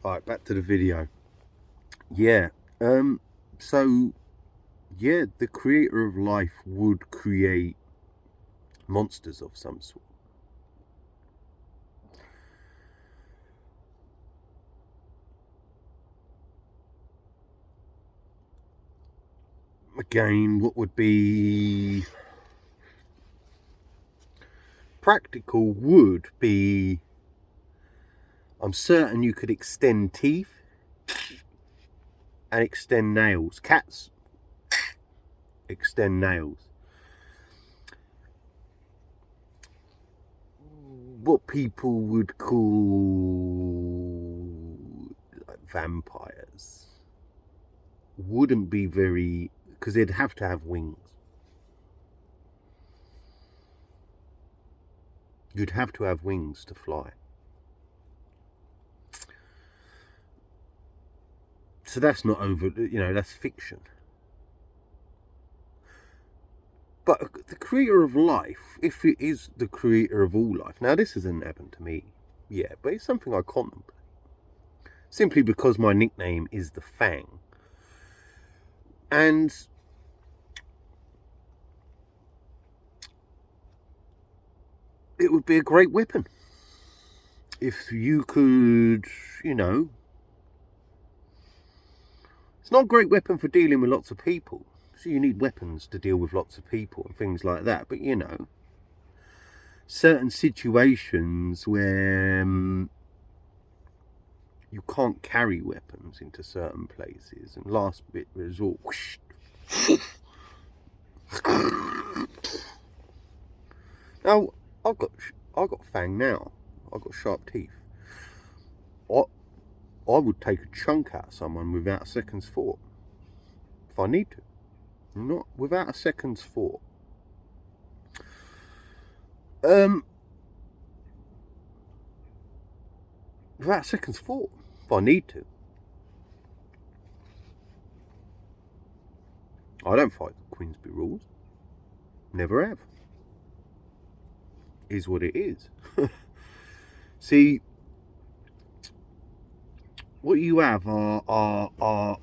Right, back to the video. Yeah. So yeah, the creator of life would create monsters of some sort. Again, what would be practical would be, I'm certain you could extend teeth and extend nails. Cats extend nails. What people would call like vampires wouldn't be very, because they'd have to have wings. You'd have to have wings to fly. So that's not over, that's fiction. But the creator of life, if it is the creator of all life, now this hasn't happened to me yet, but it's something I contemplate. Simply because my nickname is the Fang. And it would be a great weapon. If you could, it's not a great weapon for dealing with lots of people. So you need weapons to deal with lots of people and things like that. But, certain situations where you can't carry weapons into certain places, and last bit resort. Now, I've got Fang now. I've got sharp teeth. I would take a chunk out of someone without a second's thought. If I need to. Not without a second's thought. Without a second's thought. If I need to. I don't fight the Queensberry rules. Never have. Is what it is. See, what you have are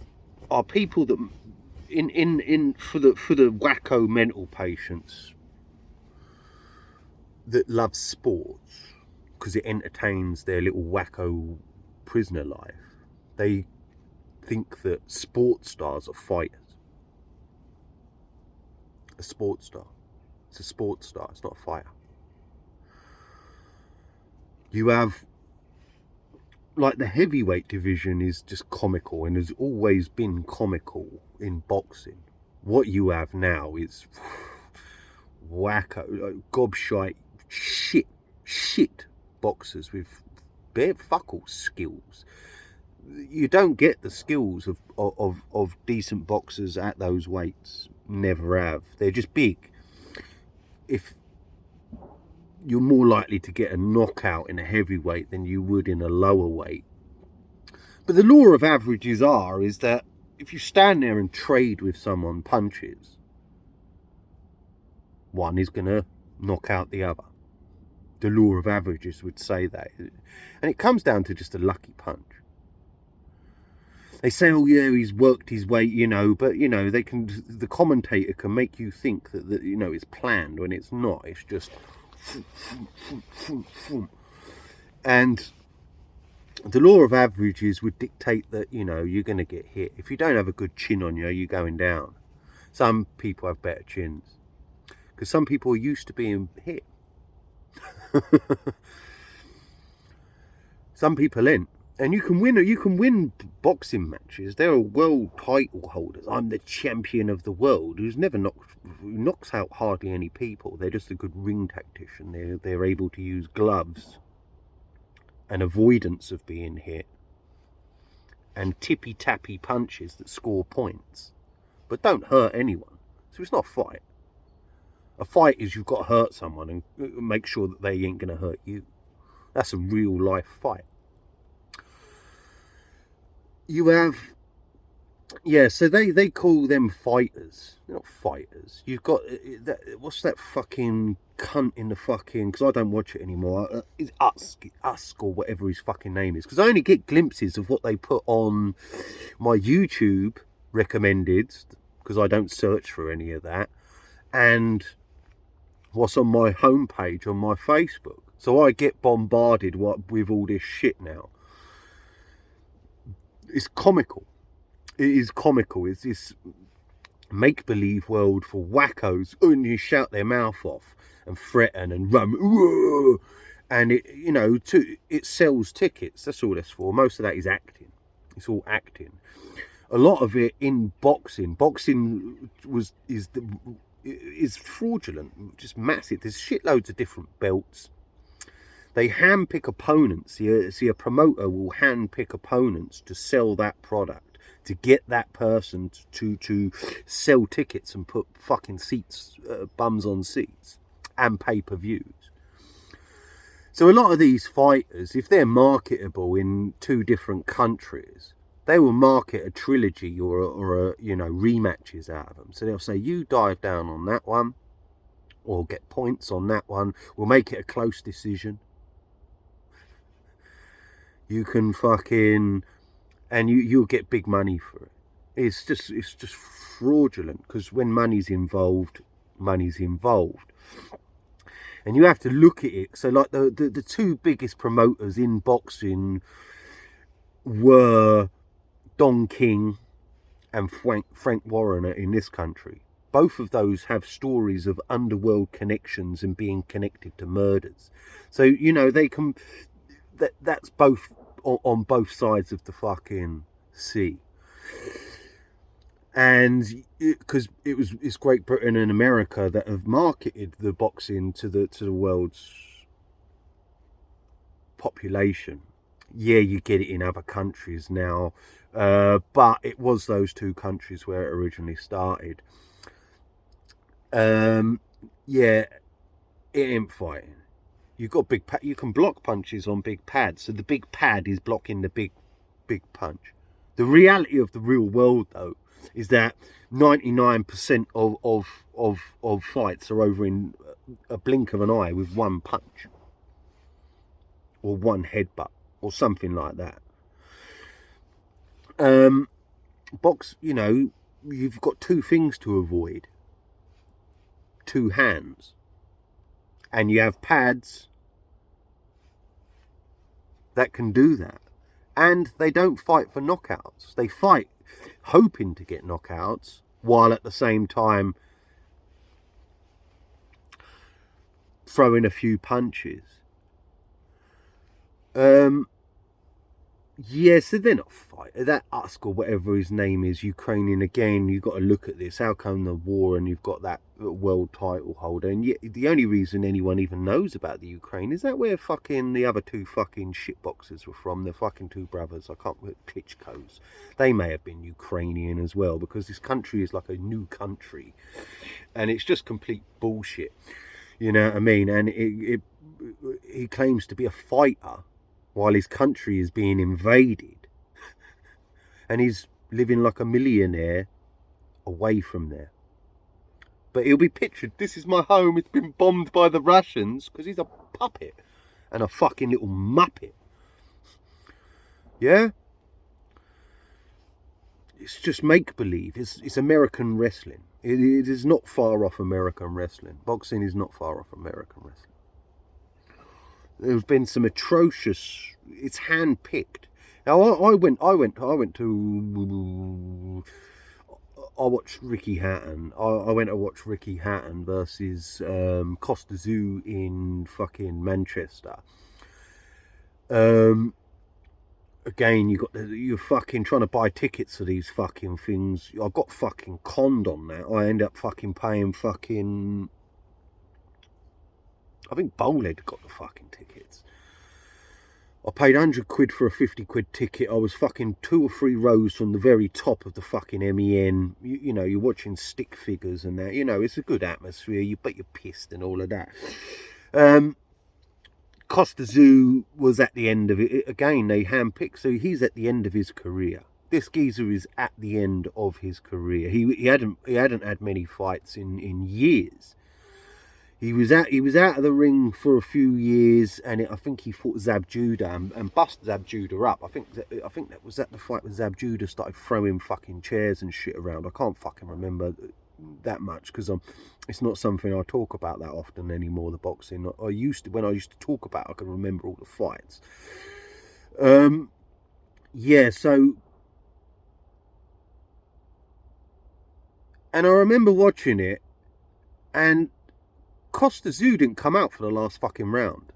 people that in for the wacko mental patients that love sports because it entertains their little wacko prisoner life. They think that sports stars are fighters. A sports star. It's a sports star. It's not a fighter. You have, like, the heavyweight division is just comical and has always been comical in boxing. What you have now is wacko, gobshite, shit boxers with bare fuck all skills. You don't get the skills of decent boxers at those weights. Never have. They're just big. If you're more likely to get a knockout in a heavyweight than you would in a lower weight. But the law of averages is that if you stand there and trade with someone punches, one is going to knock out the other. The law of averages would say that. And it comes down to just a lucky punch. They say, oh yeah, he's worked his way, but the commentator can make you think that it's planned when it's not. It's just, and the law of averages would dictate that you're going to get hit. If you don't have a good chin on you, you're going down. Some people have better chins because some people are used to being hit. Some people ain't. And you can win boxing matches. There are world title holders. I'm the champion of the world, who knocks out hardly any people. They're just a good ring tactician. They're able to use gloves and avoidance of being hit and tippy tappy punches that score points, but don't hurt anyone. So it's not a fight. A fight is you've got to hurt someone and make sure that they ain't going to hurt you. That's a real life fight. You have Yeah, so they call them fighters. They're not fighters. You've got what's that fucking cunt in the fucking? Because I don't watch it anymore. It's Usk or whatever his fucking name is. Because I only get glimpses of what they put on my YouTube recommended. Because I don't search for any of that, and what's on my homepage on my Facebook. So I get bombarded with all this shit now. It's comical. It is comical. It's this make-believe world for wackos, and you shout their mouth off and threaten and run, and it sells tickets. That's all that's for. Most of that is acting. It's all acting. A lot of it in boxing. Boxing is fraudulent, just massive. There's shitloads of different belts. They handpick opponents. See, a promoter will handpick opponents to sell that product, to get that person to sell tickets and put fucking seats, bums on seats, and pay-per-views. So a lot of these fighters, if they're marketable in 2 different countries, they will market a trilogy or rematches out of them. So they'll say, you dive down on that one, or get points on that one. We'll make it a close decision. You can fucking, and you'll get big money for it. It's just fraudulent, because when money's involved. And you have to look at it. So like the 2 biggest promoters in boxing were Don King and Frank Warren in this country. Both of those have stories of underworld connections and being connected to murders. So, they can, that's both on both sides of the fucking sea. And because it's Great Britain and America that have marketed the boxing to the world's population. Yeah, you get it in other countries now, but it was those 2 countries where it originally started. Yeah, it ain't fighting. You've got big you can block punches on big pads, so the big pad is blocking the big punch. The reality of the real world, though, is that 99% of fights are over in a blink of an eye with 1 punch or 1 headbutt or something like that. You've got 2 things to avoid. 2 hands. And you have pads that can do that. And they don't fight for knockouts. They fight hoping to get knockouts, while at the same time throwing a few punches. Yeah, so they're not fighting. That Usk or whatever his name is, Ukrainian, again, you've got to look at this. How come the war and you've got that world title holder? And yet, the only reason anyone even knows about the Ukraine is that where fucking the other 2 fucking shitboxers were from. The fucking 2 brothers, I can't remember, Klitschko's. They may have been Ukrainian as well, because this country is like a new country. And it's just complete bullshit. You know what I mean? And he claims to be a fighter while his country is being invaded, and he's living like a millionaire away from there. But he'll be pictured, this is my home, it's been bombed by the Russians, because he's a puppet and a fucking little muppet. Yeah? It's just make-believe. It's American wrestling. It is not far off American wrestling. Boxing is not far off American wrestling. There have been some atrocious. It's hand-picked. Now I watched Ricky Hatton. I went to watch Ricky Hatton versus Costa Zoo in fucking Manchester. Again, you're fucking trying to buy tickets for these fucking things. I got fucking conned on that. I ended up fucking paying fucking. I think Bowlhead got the fucking tickets. I paid 100 quid for a 50 quid ticket. I was fucking 2 or 3 rows from the very top of the fucking MEN. You know, you're watching stick figures and that. You know, it's a good atmosphere. But you're pissed and all of that. Costa Zoo was at the end of it. Again, they handpicked. So he's at the end of his career. This geezer is at the end of his career. He hadn't had many fights in years. He was out of the ring for a few years, and I think he fought Zab Judah and bust Zab Judah up. I think that was at the fight when Zab Judah started throwing fucking chairs and shit around. I can't fucking remember that much because it's not something I talk about that often anymore. The boxing I used to, when I used to talk about, I can remember all the fights. Yeah, so, and I remember watching it, and Costa Zoo didn't come out for the last fucking round.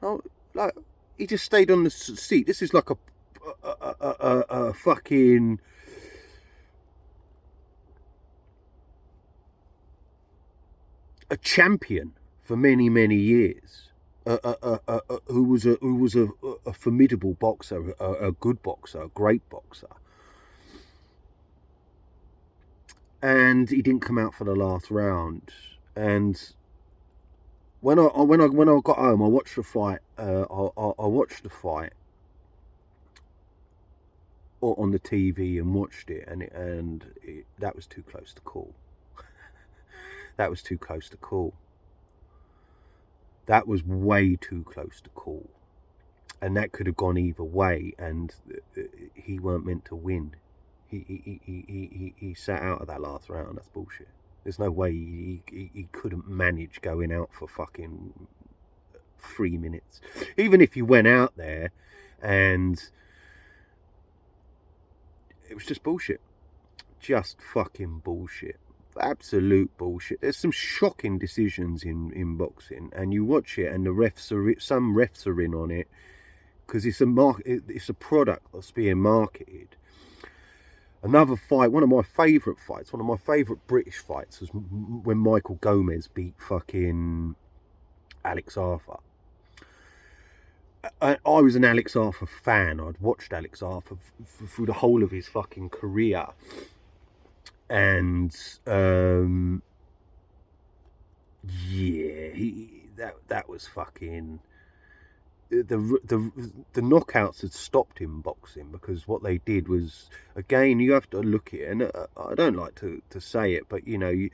Oh, like, he just stayed on the seat. This is like a fucking a champion for many years. Who was a formidable boxer, a good boxer, a great boxer, and he didn't come out for the last round. And when I got home, I watched the fight. I watched the fight on the TV and watched it, and that was too close to call. That was too close to call. That was way too close to call, and that could have gone either way. And he weren't meant to win. He sat out of that last round. That's bullshit. There's no way he couldn't manage going out for fucking 3 minutes. Even if he went out there, and it was just bullshit. Just fucking bullshit. Absolute bullshit. There's some shocking decisions in boxing, and you watch it, and some refs are in on it because it's a product that's being marketed. Another fight, one of my favourite fights, one of my favourite British fights was when Michael Gomez beat fucking Alex Arthur. I was an Alex Arthur fan. I'd watched Alex Arthur through the whole of his fucking career. And yeah, that was fucking... The knockouts had stopped in boxing, because what they did was, again, you have to look at it, and I don't like to say it, but you know,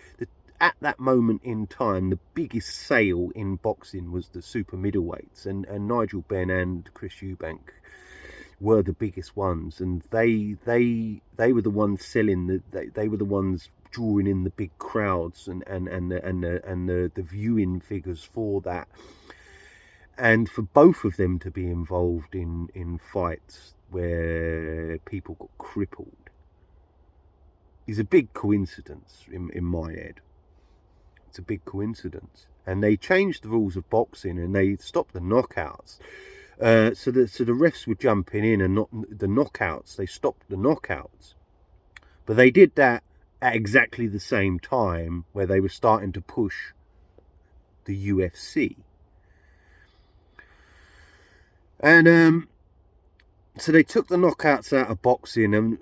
at that moment in time, the biggest sale in boxing was the super middleweights, and Nigel Benn and Chris Eubank were the biggest ones, and they were the ones selling they were the ones drawing in the big crowds and the viewing figures for that. And for both of them to be involved in fights where people got crippled is a big coincidence in my head. It's a big coincidence. And they changed the rules of boxing, and they stopped the knockouts. So the refs were jumping in, and not the knockouts. They stopped the knockouts. But they did that at exactly the same time where they were starting to push the UFC. And so they took the knockouts out of boxing, and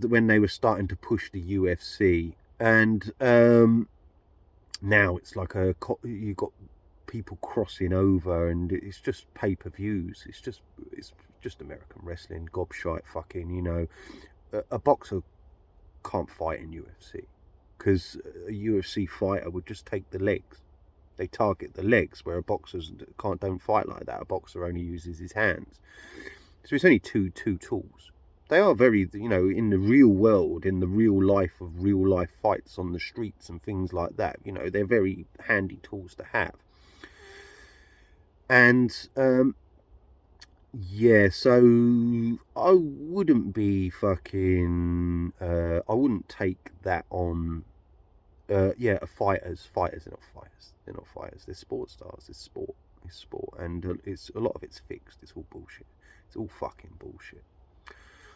when they were starting to push the UFC, and now it's like you got people crossing over, and it's just pay-per-views. It's just American wrestling, gobshite fucking. You know, a boxer can't fight in UFC because a UFC fighter would just take the legs. They target the legs, where a boxer don't fight like that. A boxer only uses his hands. So it's only two tools. They are very, you know, in the real world, in the real life of real life fights on the streets and things like that, you know, they're very handy tools to have. And yeah, so I wouldn't be fucking I wouldn't take that on. Yeah, fighters are not fighters. They're not fighters. They're sports stars. It's sport, and it's a lot of it's fixed. It's all bullshit. It's all fucking bullshit.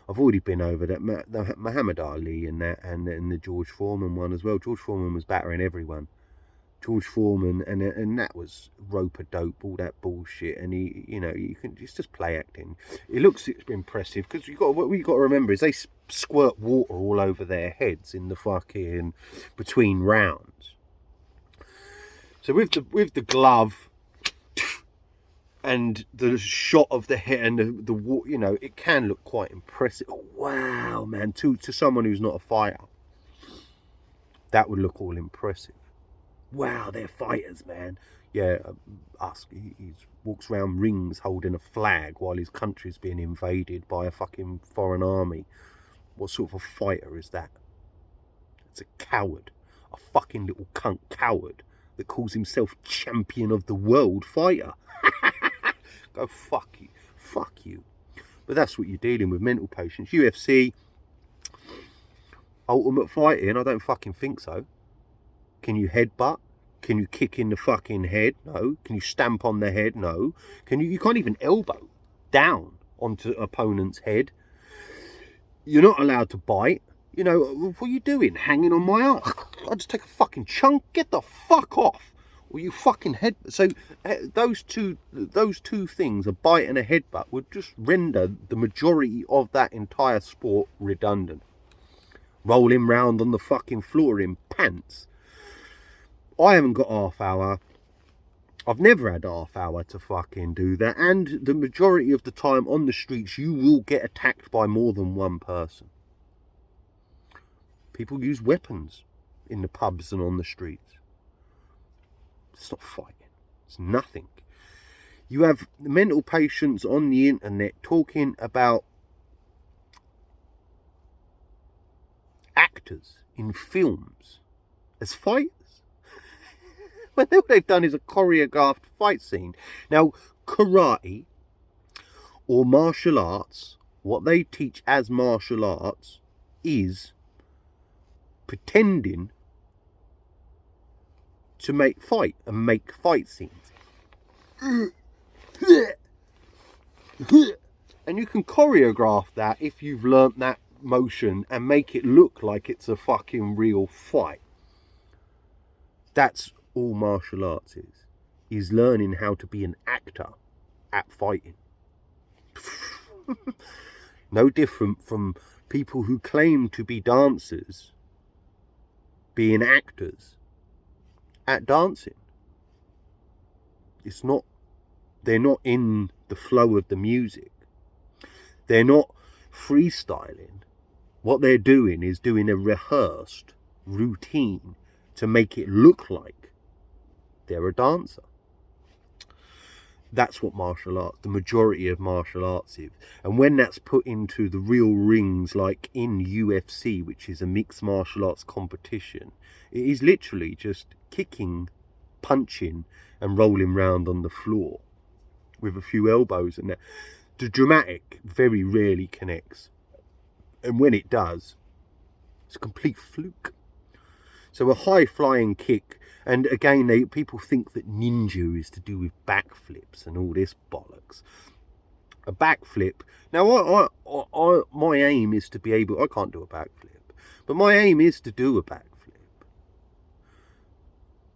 I've already been over that the Muhammad Ali and the George Foreman one as well. George Foreman was battering everyone. George Foreman, and that was rope-a-dope, all that bullshit. And he, you know, it's just play acting. It looks impressive because what you got to remember is they squirt water all over their heads in the fucking between rounds. So with the glove, and the shot of the head and the you know, it can look quite impressive. Oh, wow, man, to someone who's not a fighter, that would look all impressive. Wow, they're fighters, man. Yeah, he walks around rings holding a flag while his country's being invaded by a fucking foreign army. What sort of a fighter is that? It's a coward, a fucking little cunt coward that calls himself champion of the world fighter. Go fuck you, fuck you. But that's what you're dealing with, mental patients. UFC, Ultimate Fighting, I don't fucking think so. Can you headbutt? Can you kick in the fucking head? No. Can you stamp on the head? No. You can't even elbow down onto opponent's head. You're not allowed to bite. You know, what are you doing? Hanging on my arm? I'll just take a fucking chunk. Get the fuck off. Or you fucking head. So those two things, a bite and a headbutt, would just render the majority of that entire sport redundant. Rolling round on the fucking floor in pants. I haven't got half hour. I've never had half hour to fucking do that. And the majority of the time on the streets, you will get attacked by more than one person. People use weapons in the pubs and on the streets. It's not fighting. It's nothing. You have mental patients on the internet talking about actors in films as fighters. When all they've done is a choreographed fight scene. Now, karate or martial arts, what they teach as martial arts is pretending to make fight scenes. And you can choreograph that if you've learnt that motion and make it look like it's a fucking real fight. That's all martial arts is learning how to be an actor at fighting. No different from people who claim to be dancers being actors at dancing. They're not in the flow of the music. They're not freestyling. What they're doing is doing a rehearsed routine to make it look like they're a dancer. That's what martial arts, the majority of martial arts is. And when that's put into the real rings, like in UFC, which is a mixed martial arts competition, it is literally just kicking, punching and rolling round on the floor with a few elbows, and that. The dramatic very rarely connects. And when it does, it's a complete fluke. So a high flying kick, and again, people think that ninja is to do with backflips and all this bollocks. A backflip. Now, my aim is to be able. I can't do a backflip, but my aim is to do a backflip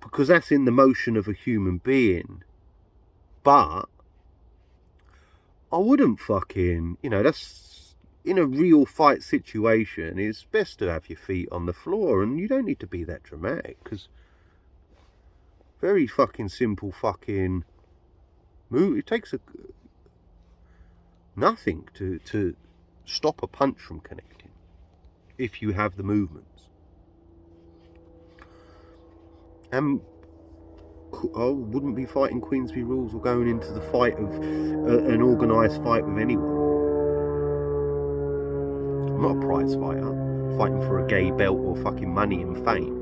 because that's in the motion of a human being. But I wouldn't fucking, that's. In a real fight situation, it's best to have your feet on the floor, and you don't need to be that dramatic, because very fucking simple fucking move. It takes nothing to stop a punch from connecting if you have the movements. And I wouldn't be fighting Queensberry rules or going into the fight of an organised fight with anyone. I'm not a prize fighter, fighting for a gay belt or fucking money and fame.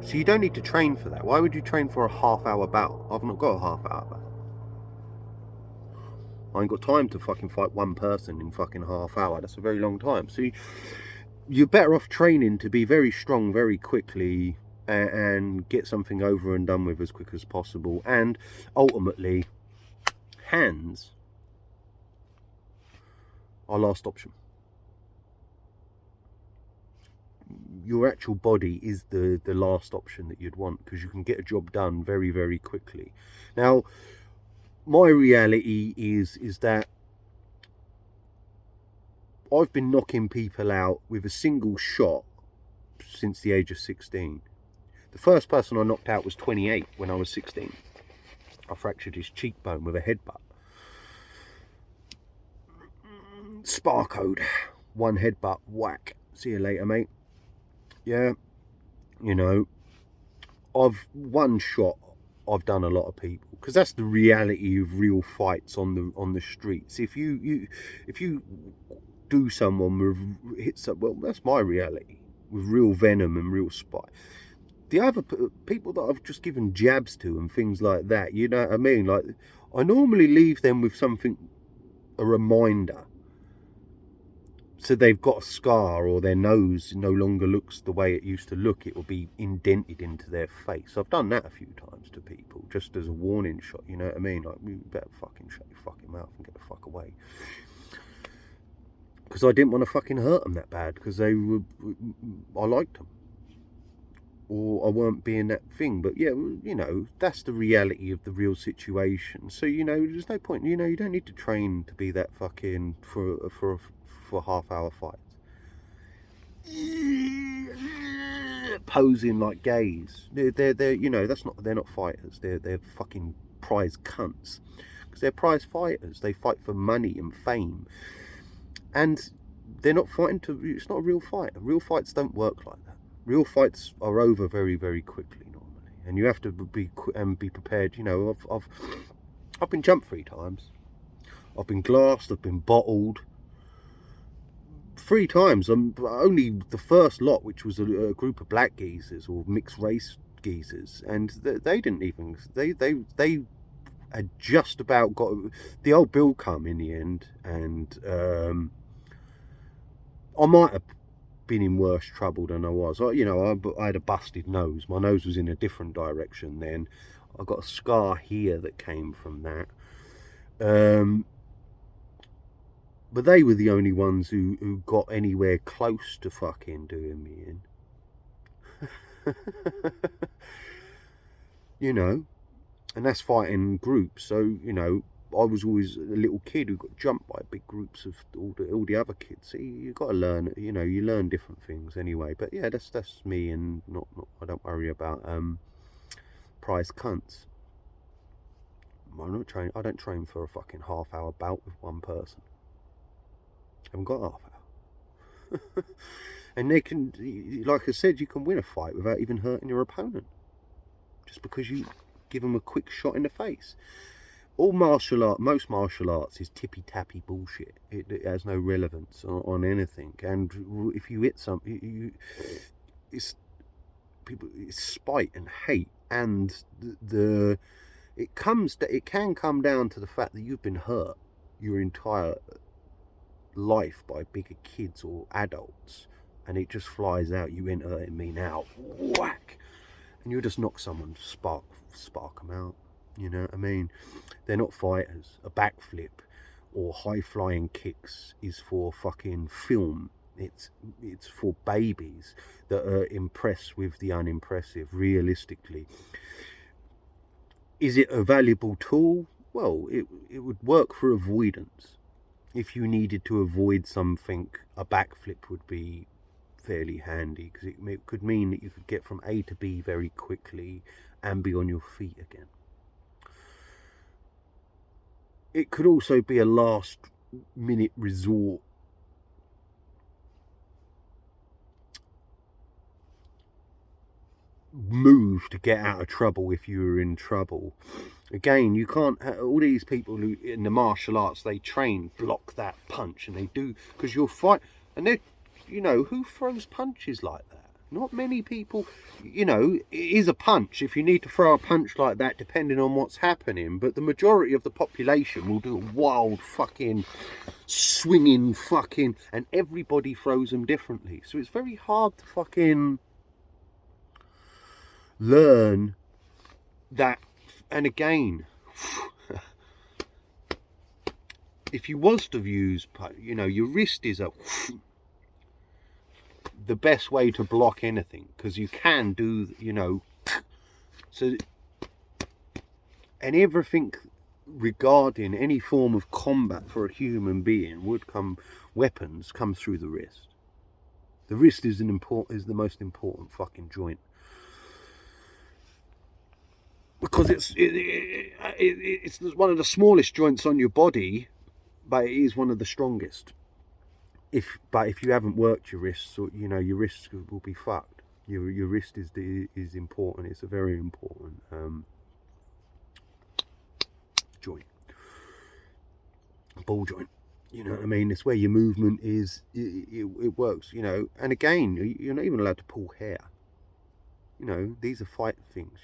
So you don't need to train for that. Why would you train for a half-hour battle? I've not got a half-hour battle. I ain't got time to fucking fight one person in fucking half hour. That's a very long time. So you're better off training to be very strong very quickly and get something over and done with as quick as possible. And ultimately, hands are last option. Your actual body is the last option that you'd want, because you can get a job done very, very quickly. Now, my reality is that I've been knocking people out with a single shot since the age of 16. The first person I knocked out was 28 when I was 16. I fractured his cheekbone with a headbutt. Sparcode, one headbutt, whack. See you later, mate. Yeah, you know, I've one shot. I've done a lot of people because that's the reality of real fights on the streets. If you do someone with hits up, well, that's my reality with real venom and real spite. The other people that I've just given jabs to and things like that, you know what I mean? Like, I normally leave them with something, a reminder, so they've got a scar, or their nose no longer looks the way it used to look. It will be indented into their face. I've done that a few times to people, just as a warning shot, you know what I mean? Like, you better fucking shut your fucking mouth and get the fuck away. Because I didn't want to fucking hurt them that bad, because I liked them. Or I weren't being that thing. But yeah, you know, that's the reality of the real situation. So, you know, there's no point, you know, you don't need to train to be that fucking for half-hour fights. Posing like gays. They're you know, they're not fighters. They're fucking prize cunts. Because they're prize fighters. They fight for money and fame. And they're not fighting it's not a real fight. Real fights don't work like that. Real fights are over very, very quickly normally. And you have to be prepared. You know, I've been jumped 3 times. I've been glassed, I've been bottled. 3 times. Only the first lot, which was a group of black geezers or mixed race geezers, and they didn't even they had just about got the old bill come in the end, and I might have been in worse trouble than I was. You know, I had a busted nose. My nose was in a different direction then. I got a scar here that came from that. But they were the only ones who got anywhere close to fucking doing me in. You know, and that's fighting groups. So, you know, I was always a little kid who got jumped by big groups of all the other kids. So you got to learn, you know, you learn different things anyway. But yeah, that's me, and not I don't worry about prize cunts. I don't train for a fucking half-hour bout with one person. I haven't got half hour. And they can, like I said, you can win a fight without even hurting your opponent, just because you give them a quick shot in the face. Most martial arts is tippy-tappy bullshit. It has no relevance on anything. And if you hit something, it's spite and hate, and it can come down to the fact that you've been hurt your entire life by bigger kids or adults, and it just flies out. You ain't hurting me now, whack, and you just knock someone, spark them out. You know what I mean? They're not fighters. A backflip or high flying kicks is for fucking film. It's for babies that are impressed with the unimpressive. Realistically, is it a valuable tool? Well, it would work for avoidance. If you needed to avoid something, a backflip would be fairly handy, because it could mean that you could get from A to B very quickly and be on your feet again. It could also be a last minute resort move to get out of trouble if you were in trouble. Again, you can't, all these people who in the martial arts, they train block that punch, and they do, because you'll fight, and they, you know, who throws punches like that? Not many people. You know, it is a punch if you need to throw a punch like that, depending on what's happening, but the majority of the population will do a wild fucking swinging fucking, and everybody throws them differently, so it's very hard to fucking learn that. And again, if you was to use, you know, your wrist is the best way to block anything, because you can do, you know, so, and everything regarding any form of combat for a human being weapons come through the wrist. The wrist is the most important fucking joint. because it's one of the smallest joints on your body, but it is one of the strongest. But if you haven't worked your wrists, or your wrists will be fucked. Your wrist is important. It's a very important joint, ball joint. You know what I mean? It's where your movement is. It works. And again, you're not even allowed to pull hair. These are fight things.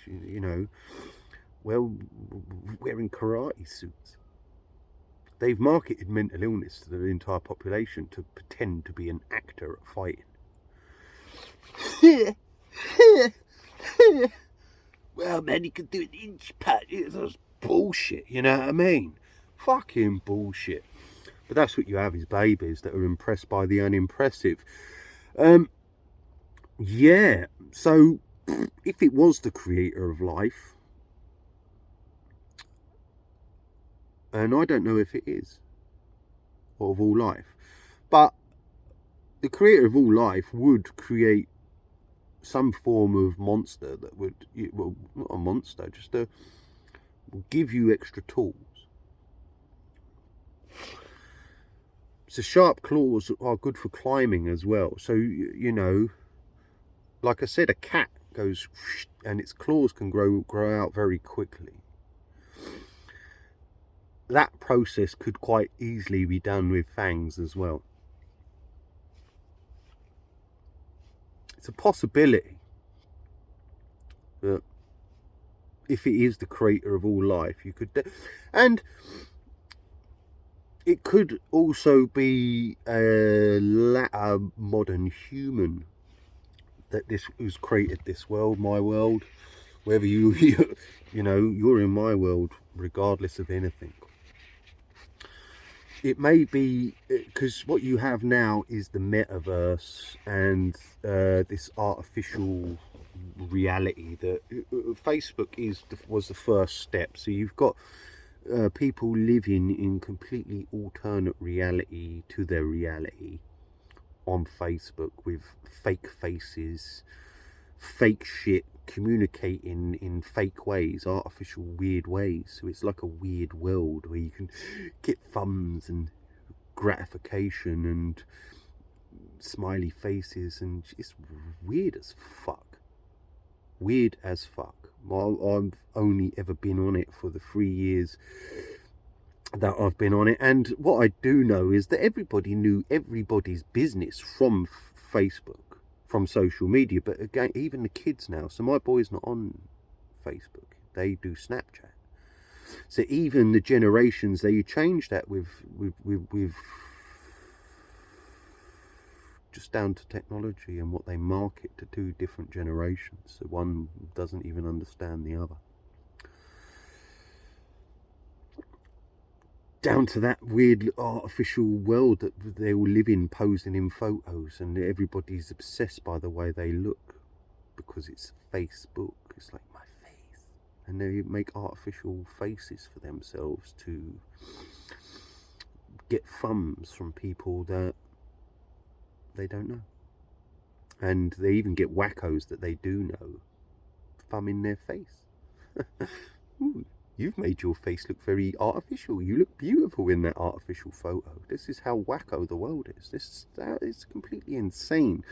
Well, wearing karate suits. They've marketed mental illness to the entire population to pretend to be an actor at fighting. Well, man, you can do an inch pat. That's bullshit, you know what I mean? Fucking bullshit. But that's what you have, is babies that are impressed by the unimpressive. Yeah, so if it was the creator of life, and I don't know if it is, or of all life, but the creator of all life would create some form of monster that would, well, not a monster, just give you extra tools. So sharp claws are good for climbing as well. So, like I said, a cat goes and its claws can grow out very quickly. That process could quite easily be done with fangs as well. It's a possibility that if it is the creator of all life, you could, and it could also be a modern human that who's created this world, my world, whether you're in my world, regardless of anything. It may be because what you have now is the metaverse and this artificial reality that Facebook was the first step. So you've got people living in completely alternate reality to their reality on Facebook with fake faces, fake shit, communicating in fake ways, artificial weird ways. So it's like a weird world where you can get thumbs and gratification and smiley faces, and it's weird as fuck. I've only ever been on it for the 3 years that I've been on it, and what I do know is that everybody knew everybody's business from Facebook, from social media. But again, even the kids now, so my boy's not on Facebook, they do Snapchat. So even the generations, they change that with just down to technology and what they market to two different generations. So one doesn't even understand the other. Down to that weird artificial world that they all live in, posing in photos, and everybody's obsessed by the way they look because it's Facebook. It's like my face, and they make artificial faces for themselves to get thumbs from people that they don't know, and they even get wackos that they do know thumbing their face. Ooh, you've made your face look very artificial. You look beautiful in that artificial photo. This is how wacko the world is. That is completely insane.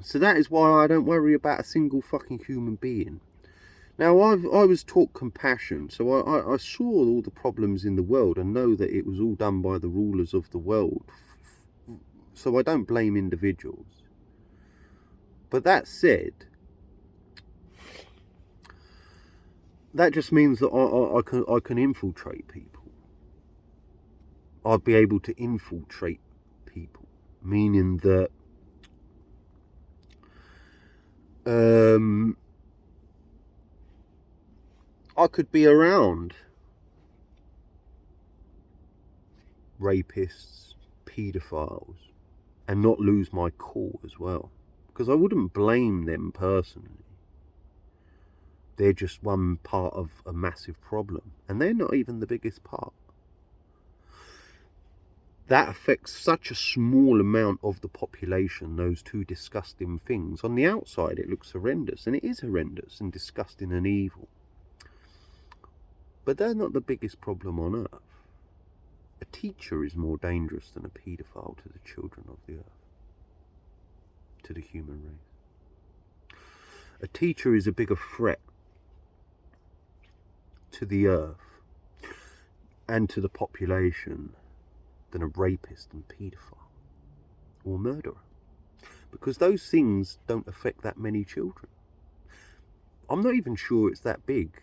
So that is why I don't worry about a single fucking human being. Now, I was taught compassion, so I saw all the problems in the world and know that it was all done by the rulers of the world. So I don't blame individuals. But that said, that just means that I can infiltrate people. I'd be able to infiltrate people, meaning that I could be around rapists, paedophiles, and not lose my cool as well, because I wouldn't blame them personally. They're just one part of a massive problem, and they're not even the biggest part. That affects such a small amount of the population, those two disgusting things. On the outside it looks horrendous, and it is horrendous and disgusting and evil. But they're not the biggest problem on earth. A teacher is more dangerous than a paedophile to the children of the earth, to the human race. A teacher is a bigger threat to the earth and to the population than a rapist and paedophile or murderer, because those things don't affect that many children. I'm not even sure it's that big.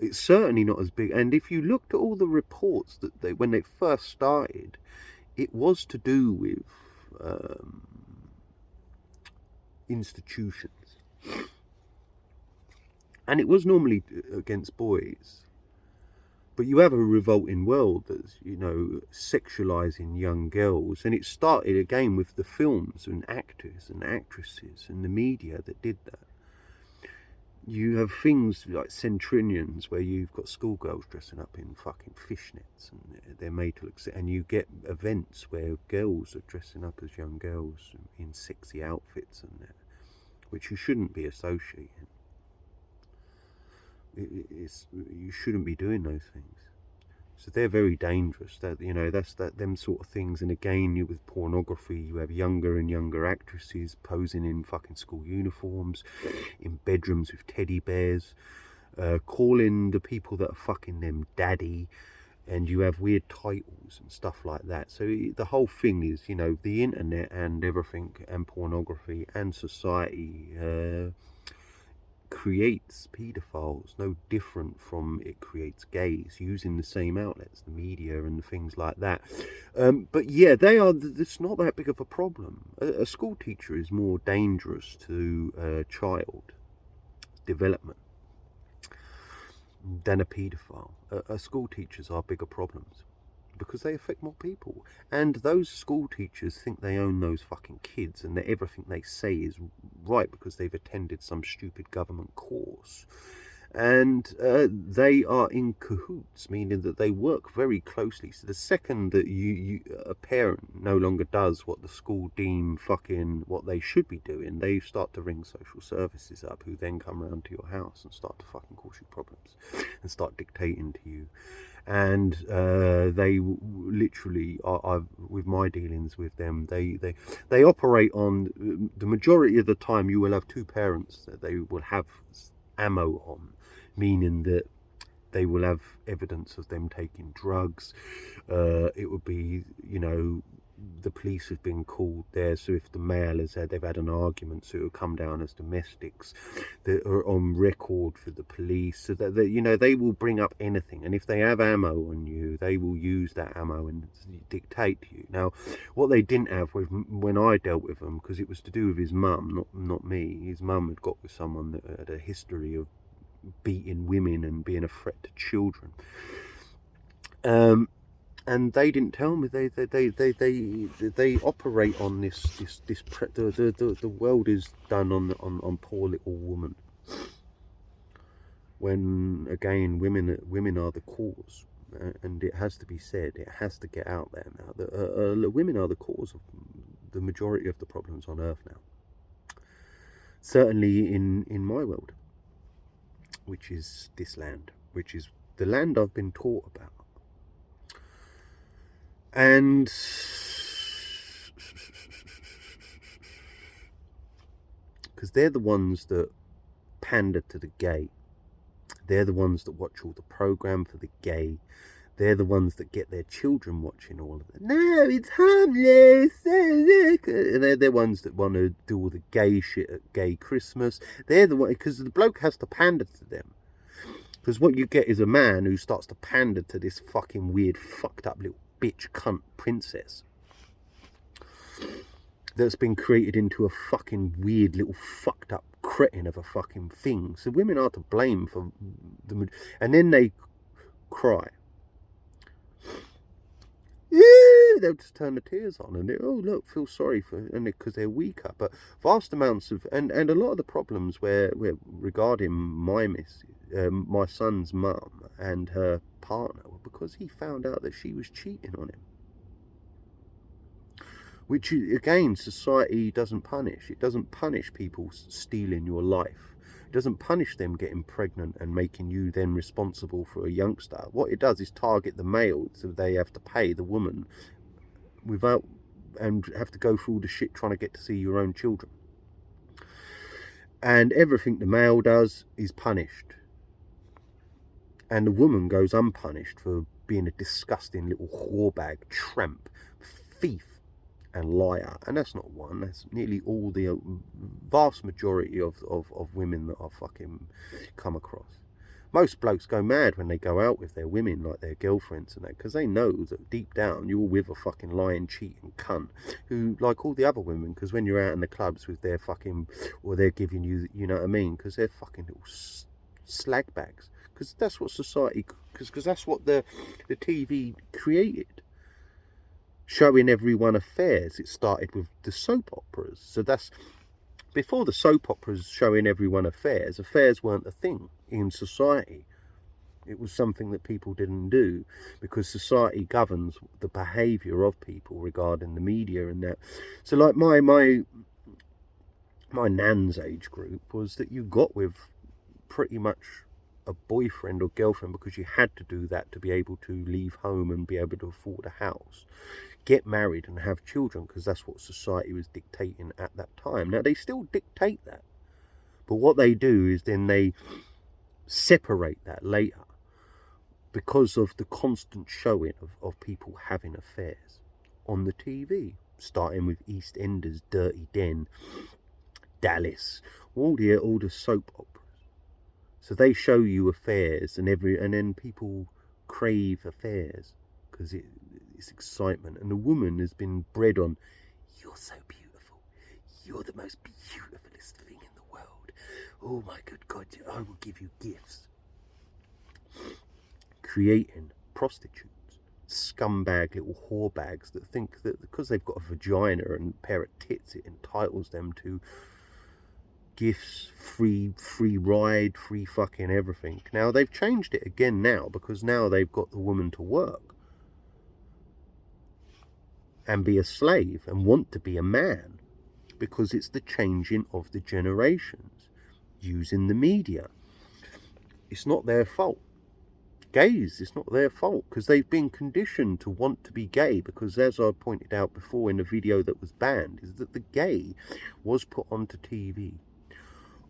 It's certainly not as big. And if you looked at all the reports that when they first started, it was to do with institutions, and it was normally against boys. But you have a revolting world that's, sexualizing young girls, and it started again with the films and actors and actresses and the media that did that. You have things like Centennials where you've got schoolgirls dressing up in fucking fishnets and they're made to look, and you get events where girls are dressing up as young girls in sexy outfits and that, which you shouldn't be associating. You shouldn't be doing those things. So they're very dangerous. That's them sort of things. And again, with pornography, you have younger and younger actresses posing in fucking school uniforms, in bedrooms with teddy bears, calling the people that are fucking them daddy, and you have weird titles and stuff like that. So the whole thing is, the internet and everything, and pornography and society creates paedophiles no different from it creates gays, using the same outlets, the media and things like that. But yeah, it's not that big of a problem. A school teacher is more dangerous to a child development than a paedophile. School teachers are bigger problems because they affect more people, and those school teachers think they own those fucking kids and that everything they say is right because they've attended some stupid government course, and they are in cahoots, meaning that they work very closely. So the second that a parent no longer does what the school deem fucking what they should be doing, they start to ring social services up, who then come around to your house and start to fucking cause you problems and start dictating to you. And they literally are, with my dealings with them, they operate on, the majority of the time you will have two parents that they will have ammo on, meaning that they will have evidence of them taking drugs. It would be, the police have been called there, so if the male they've had an argument, so it will come down as domestics that are on record for the police, so that they will bring up anything, and if they have ammo on you, they will use that ammo and dictate to you. Now, what they didn't have when I dealt with them, because it was to do with his mum, not me. His mum had got with someone that had a history of beating women and being a threat to children. And they didn't tell me. They operate on this. The world is done on poor little woman. When again, women are the cause, and it has to be said. It has to get out there now. That women are the cause of the majority of the problems on Earth now. Certainly in my world, which is this land, which is the land I've been taught about. And because they're the ones that pander to the gay, they're the ones that watch all the program for the gay, they're the ones that get their children watching all of it. No, it's harmless. And they're the ones that want to do all the gay shit at gay Christmas. They're the one, because the bloke has to pander to them. Because what you get is a man who starts to pander to this fucking weird, fucked up little bitch cunt princess that's been created into a fucking weird little fucked up cretin of a fucking thing. So women are to blame for and then they cry. Yeah, they'll just turn the tears on and look, feel sorry for, and because they're weaker. But vast amounts of, and a lot of the problems where regarding my son's mum and her partner were because he found out that she was cheating on him. Which, again, society doesn't punish. It doesn't punish people stealing your life. It doesn't punish them getting pregnant and making you then responsible for a youngster. What it does is target the male, so they have to pay the woman without, and have to go through all the shit trying to get to see your own children. And everything the male does is punished. And the woman goes unpunished for being a disgusting little whorebag, tramp, thief, and liar. And that's not one, that's nearly all the vast majority of women that I fucking come across. Most blokes go mad when they go out with their women, like their girlfriends and that, because they know that deep down you're with a fucking lying, cheating cunt who, like all the other women, because when you're out in the clubs with their fucking, or they're giving you, you know what I mean, because they're fucking little slag bags. Because that's what society, because that's what the TV created. Showing everyone affairs. It started with the soap operas. So that's, before the soap operas showing everyone affairs weren't a thing in society. It was something that people didn't do because society governs the behaviour of people regarding the media and that. So like my nan's age group was that you got with pretty much a boyfriend or girlfriend because you had to do that to be able to leave home and be able to afford a house, get married and have children, because that's what society was dictating at that time. Now they still dictate that, but what they do is then they separate that later because of the constant showing of people having affairs on the TV, starting with EastEnders, Dirty Den, Dallas, all the soap operas. So they show you affairs, and then people crave affairs because it's excitement. And the woman has been bred on, you're so beautiful, you're the most beautifulest thing in the world. Oh my good God, I will give you gifts. Creating prostitutes, scumbag little whorebags that think that because they've got a vagina and a pair of tits, it entitles them to gifts, free ride, free fucking everything. Now they've changed it again now, because now they've got the woman to work and be a slave and want to be a man, because it's the changing of the generations using the media. It's not their fault. Gays, it's not their fault, because they've been conditioned to want to be gay, because as I pointed out before in the video that was banned, is that the gay was put onto TV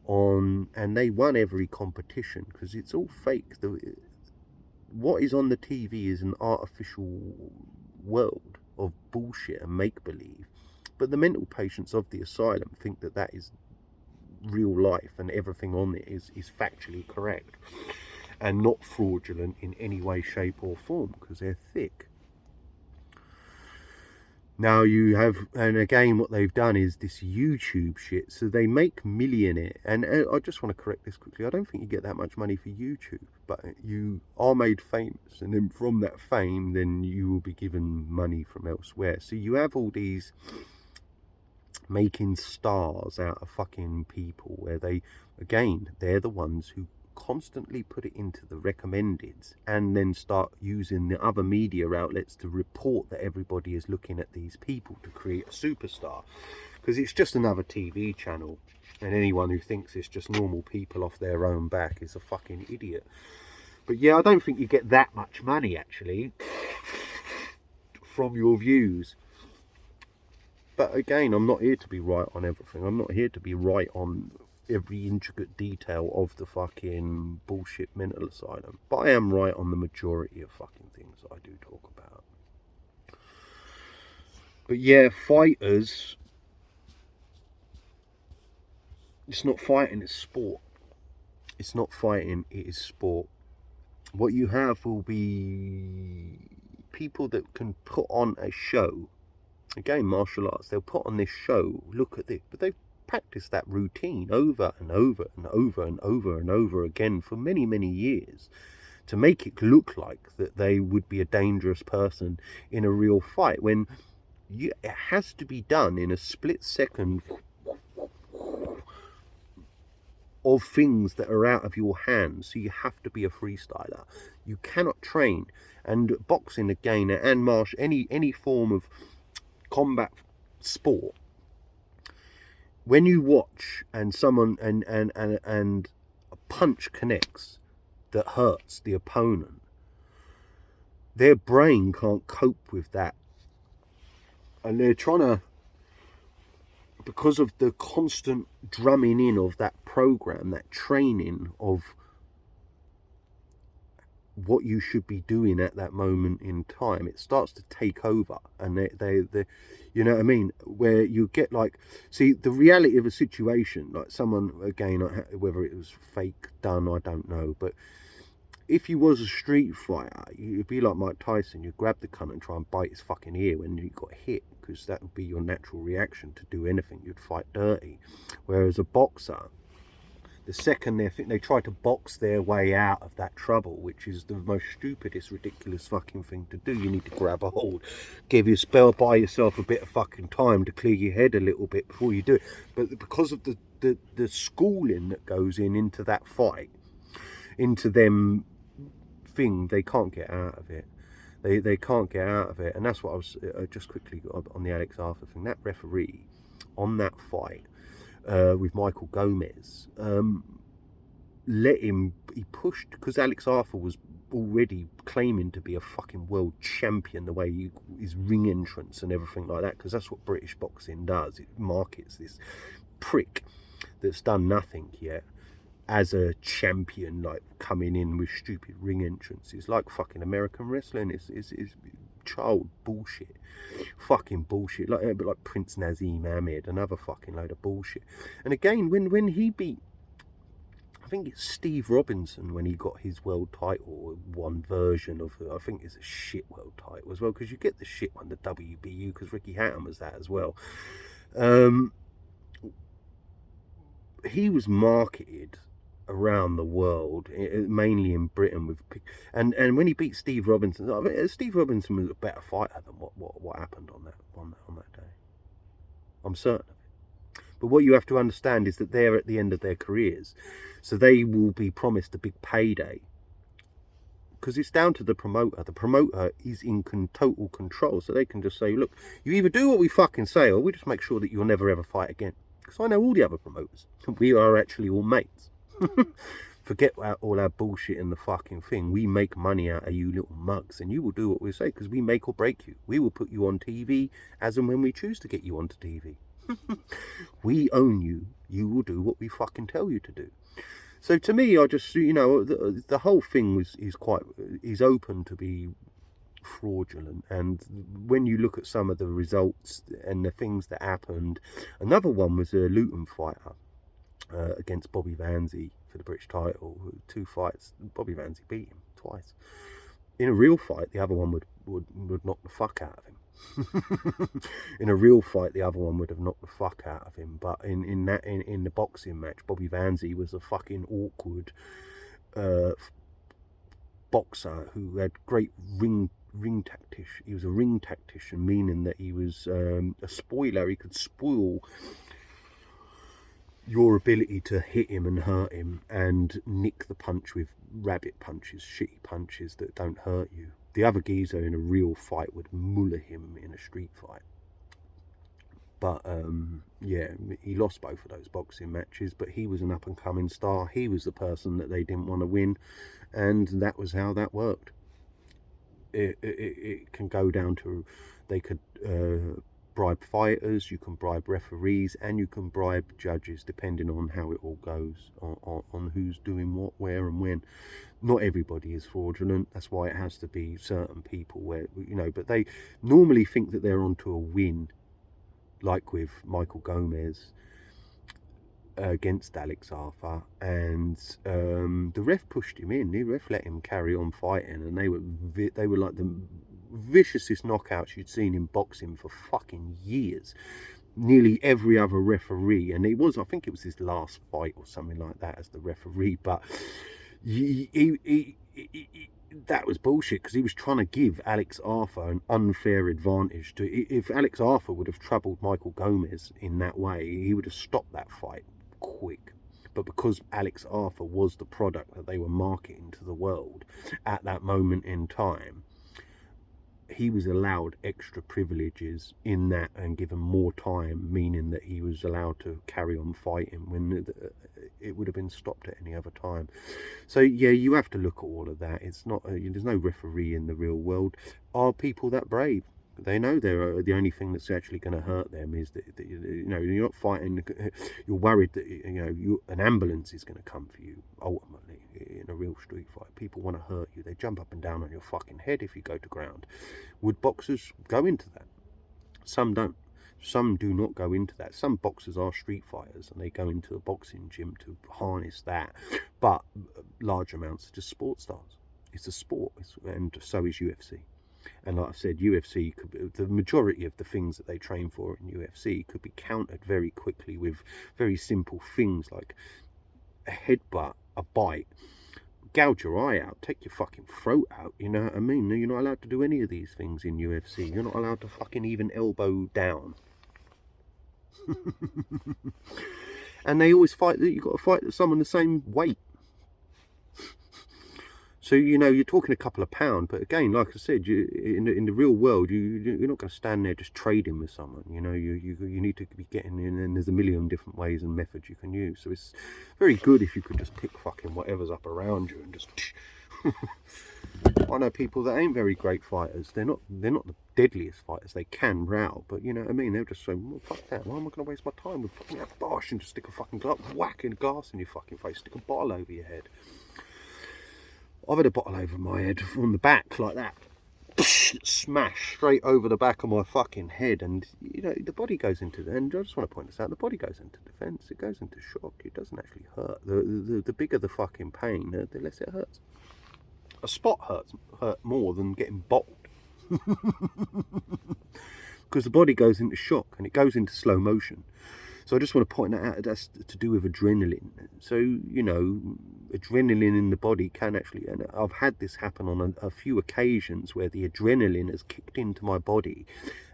and they won every competition, because it's all fake. What is on the TV is an artificial world of bullshit and make-believe, but the mental patients of the asylum think that that is real life and everything on it is factually correct and not fraudulent in any way, shape or form, because they're thick. Now you have, and again what they've done is this YouTube shit, so they make millionaire, and I just want to correct this quickly, I don't think you get that much money for YouTube, but you are made famous, and then from that fame then you will be given money from elsewhere. So you have all these making stars out of fucking people, where they're the ones who constantly put it into the recommendeds and then start using the other media outlets to report that everybody is looking at these people to create a superstar, because it's just another TV channel, and anyone who thinks it's just normal people off their own back is a fucking idiot. But yeah, I don't think you get that much money actually from your views. But again, I'm not here to be right on everything. I'm not here to be right on every intricate detail of the fucking bullshit mental asylum, but I am right on the majority of fucking things that I do talk about. But yeah, fighters, it's not fighting, it's sport. It's not fighting, it is sport. What you have will be people that can put on a show. Again, martial arts, they'll put on this show, look at this, but they've practice that routine over and over and over and over and over again for many, many years to make it look like that they would be a dangerous person in a real fight, when it has to be done in a split second of things that are out of your hands. So you have to be a freestyler. You cannot train. And boxing again, and any form of combat sport, when you watch and someone and a punch connects that hurts the opponent, their brain can't cope with that, and they're trying to, because of the constant drumming in of that program, that training of what you should be doing at that moment in time, it starts to take over. And they you know what I mean, where you get like, see the reality of a situation, like someone, again, whether it was fake done, I don't know, but if you was a street fighter, you'd be like Mike Tyson. You'd grab the cunt and try and bite his fucking ear when you got hit, because that would be your natural reaction to do anything. You'd fight dirty. Whereas a boxer, the second they try to box their way out of that trouble, which is the most stupidest, ridiculous fucking thing to do. You need to grab a hold, give your spell, buy yourself a bit of fucking time to clear your head a little bit before you do it. But because of the schooling that goes into that fight, into them thing, they can't get out of it. They can't get out of it. And that's what I was just quickly on the Alex Arthur thing. That referee on that fight with Michael Gomez, let him, he pushed, because Alex Arthur was already claiming to be a fucking world champion, the way his ring entrance and everything like that, because that's what British boxing does. It markets this prick that's done nothing yet as a champion, like coming in with stupid ring entrances, like fucking American wrestling. Is child bullshit, fucking bullshit, like Prince Nazim Ahmed, another fucking load of bullshit. And again, when he beat, I think it's Steve Robinson, when he got his world title, one version of it, I think it's a shit world title as well, because you get the shit one, the WBU, because Ricky Hatton was that as well. He was marketed around the world, mainly in Britain, with, and when he beat Steve Robinson, I mean, Steve Robinson was a better fighter than what happened on that day. I'm certain of it. But what you have to understand is that they're at the end of their careers, so they will be promised a big payday, because it's down to the promoter. The promoter is in total control, so they can just say, look, you either do what we fucking say, or we just make sure that you'll never ever fight again. Because I know all the other promoters. We are actually all mates. Forget all our bullshit and the fucking thing. We make money out of you little mugs, and you will do what we say, because we make or break you. We will put you on TV as and when we choose to get you onto TV. We own you. You will do what we fucking tell you to do. So to me, I just, the whole thing is open to be fraudulent. And when you look at some of the results and the things that happened, another one was a Luton fighter against Bobby Vanzi for the British title. 2 fights, Bobby Vanzi beat him twice. In a real fight, the other one would knock the fuck out of him. In a real fight, the other one would have knocked the fuck out of him. But in the boxing match, Bobby Vanzi was a fucking awkward boxer who had great ring tactician. He was a ring tactician, meaning that he was a spoiler. He could spoil your ability to hit him and hurt him, and nick the punch with rabbit punches, shitty punches that don't hurt you. The other geezer in a real fight would muller him in a street fight. But yeah, he lost both of those boxing matches, but he was an up and coming star. He was the person that they didn't want to win, and that was how that worked. It can go down to, they could bribe fighters, you can bribe referees, and you can bribe judges, depending on how it all goes, on who's doing what, where and when. Not everybody is fraudulent. That's why it has to be certain people, where, but they normally think that they're onto a win, like with Michael Gomez against Alex Arthur, and the ref pushed him in. The ref let him carry on fighting, and they were like the viciousest knockouts you'd seen in boxing for fucking years. Nearly every other referee, and I think it was his last fight or something like that as the referee, but that was bullshit, because he was trying to give Alex Arthur an unfair advantage. If Alex Arthur would have troubled Michael Gomez in that way, he would have stopped that fight quick. But because Alex Arthur was the product that they were marketing to the world at that moment in time, he was allowed extra privileges in that and given more time, meaning that he was allowed to carry on fighting when it would have been stopped at any other time. So yeah, you have to look at all of that. It's not there's no referee in the real world. Are people that brave? They know they're the only thing that's actually going to hurt them is that you know, you're not fighting. You're worried that an ambulance is going to come for you. Ultimately, in a real street fight, people want to hurt you. They jump up and down on your fucking head if you go to ground. Would boxers go into that? Some don't. Some do not go into that. Some boxers are street fighters and they go into a boxing gym to harness that. But large amounts are just sports stars. It's a sport, and so is UFC. And like I said, UFC could be, the majority of the things that they train for in UFC could be countered very quickly with very simple things like a headbutt, a bite, gouge your eye out, take your fucking throat out, you know what I mean? You're not allowed to do any of these things in UFC. You're not allowed to fucking even elbow down. And they always fight that you've got to fight someone the same weight. So, you know, you're talking a couple of pounds, but again, like I said, in the real world, you're not going to stand there just trading with someone. You know, you need to be getting in, and there's a million different ways and methods you can use. So it's very good if you could just pick fucking whatever's up around you and just. I know people that ain't very great fighters. They're not the deadliest fighters. They can row, but you know what I mean. They're just so, well, fuck that. Why am I going to waste my time with fucking that bosh and just stick a fucking whacking glass in your fucking face, stick a bottle over your head. I've had a bottle over my head from the back like that, smash straight over the back of my fucking head, and you know the body goes into and I just want to point this out. The body goes into defence. It goes into shock. It doesn't actually hurt. The bigger the fucking pain, the less it hurts. A spot hurt more than getting bottled. Because the body goes into shock and it goes into slow motion. So I just want to point that out. That's to do with adrenaline. So, you know, adrenaline in the body can actually, and I've had this happen on a few occasions where the adrenaline has kicked into my body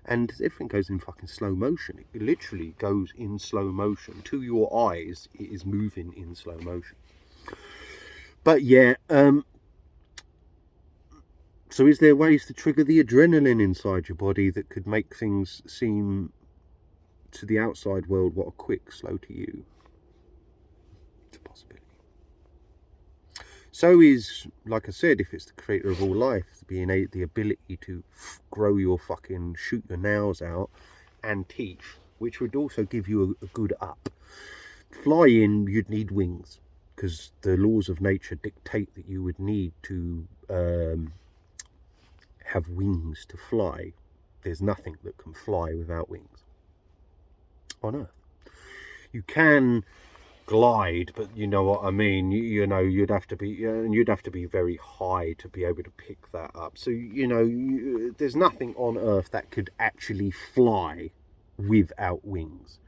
and everything goes in fucking slow motion. It literally goes in slow motion. To your eyes, it is moving in slow motion. But yeah, so is there ways to trigger the adrenaline inside your body that could make things seem to the outside world what are quick, slow to you? It's a possibility. So is, like I said, if it's the creator of all life, being the ability to grow your fucking, shoot your nails out and teeth, which would also give you a good up. Flying, you'd need wings, because the laws of nature dictate that you would need to have wings to fly. There's nothing that can fly without wings on Earth. You can glide, but you know what I mean. You know, you'd have to be very high to be able to pick that up. So you know, there's nothing on Earth that could actually fly without wings.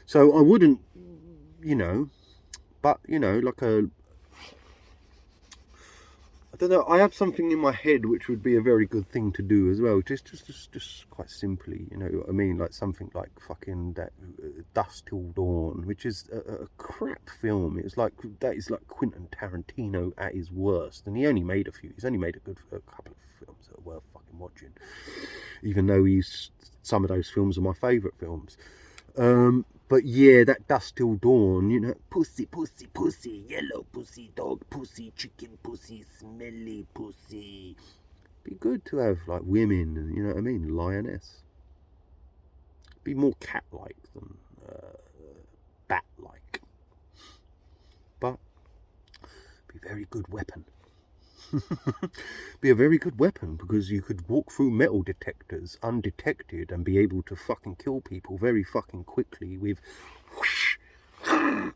So I wouldn't, you know, but you know, like I don't know, I have something in my head which would be a very good thing to do as well. Just quite simply, you know what I mean? Like something like fucking that Dusk Till Dawn, which is a crap film. It's like, that is like Quentin Tarantino at his worst. And he only made a few. He's only made a couple of films that are worth fucking watching. Even though some of those films are my favourite films. But yeah, that Dusk Till Dawn, you know, pussy, pussy, pussy, yellow pussy, dog pussy, chicken pussy, smelly pussy. Be good to have like women, and you know what I mean, lioness. Be more cat-like than bat-like. But be a very good weapon. Be a very good weapon, because you could walk through metal detectors undetected and be able to fucking kill people very fucking quickly with whoosh, an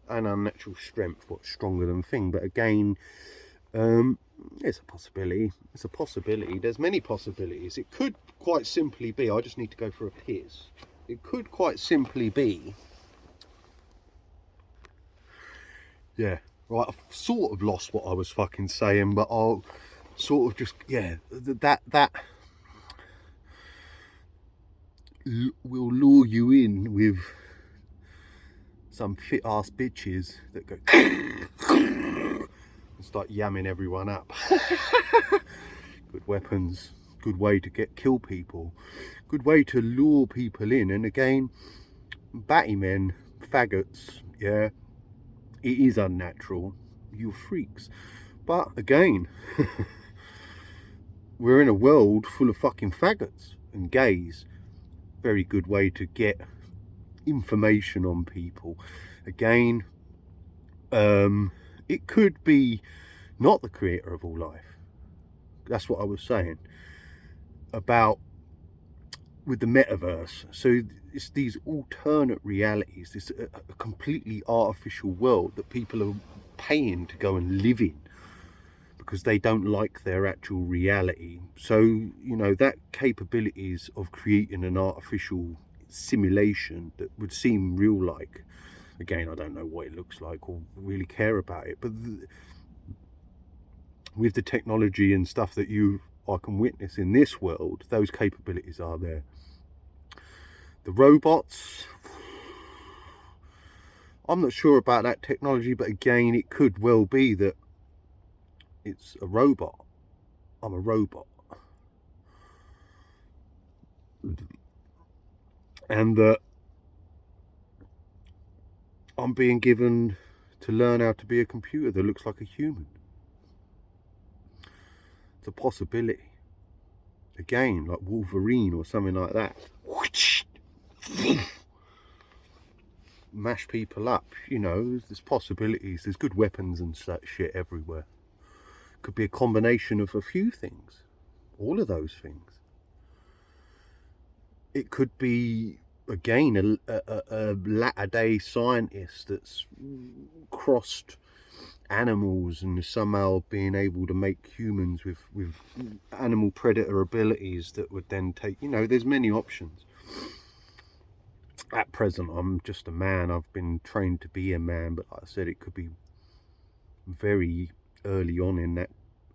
unnatural strength. What's stronger than thing? But again, it's a possibility. It's a possibility. There's many possibilities. It could quite simply be, I just need to go for a piss. It could quite simply be, yeah. Right, I've sort of lost what I was fucking saying, but I'll sort of just, yeah, that will lure you in with some fit ass bitches that go and start yamming everyone up. Good weapons, Good way to kill people. Good way to lure people in. And again, batty men, faggots, yeah, it is unnatural. You're freaks. But again, we're in a world full of fucking faggots and gays. Very good way to get information on people. Again, it could be not the creator of all life. That's what I was saying about with the metaverse. So it's these alternate realities, this a completely artificial world that people are paying to go and live in because they don't like their actual reality. So, you know, that capabilities of creating an artificial simulation that would seem real like, again, I don't know what it looks like or really care about it, but with the technology and stuff that I can witness in this world, those capabilities are there. The robots, I'm not sure about that technology, but again, it could well be that it's a robot. I'm a robot. And that I'm being given to learn how to be a computer that looks like a human. It's a possibility. Again, like Wolverine or something like that. Mash people up, you know, there's possibilities. There's good weapons and such shit everywhere. Could be a combination of a few things. All of those things. It could be, again, a latter-day scientist that's crossed animals and somehow being able to make humans with animal predator abilities that would then take, you know, there's many options. At present, I'm just a man. I've been trained to be a man, but like I said, it could be very early on in that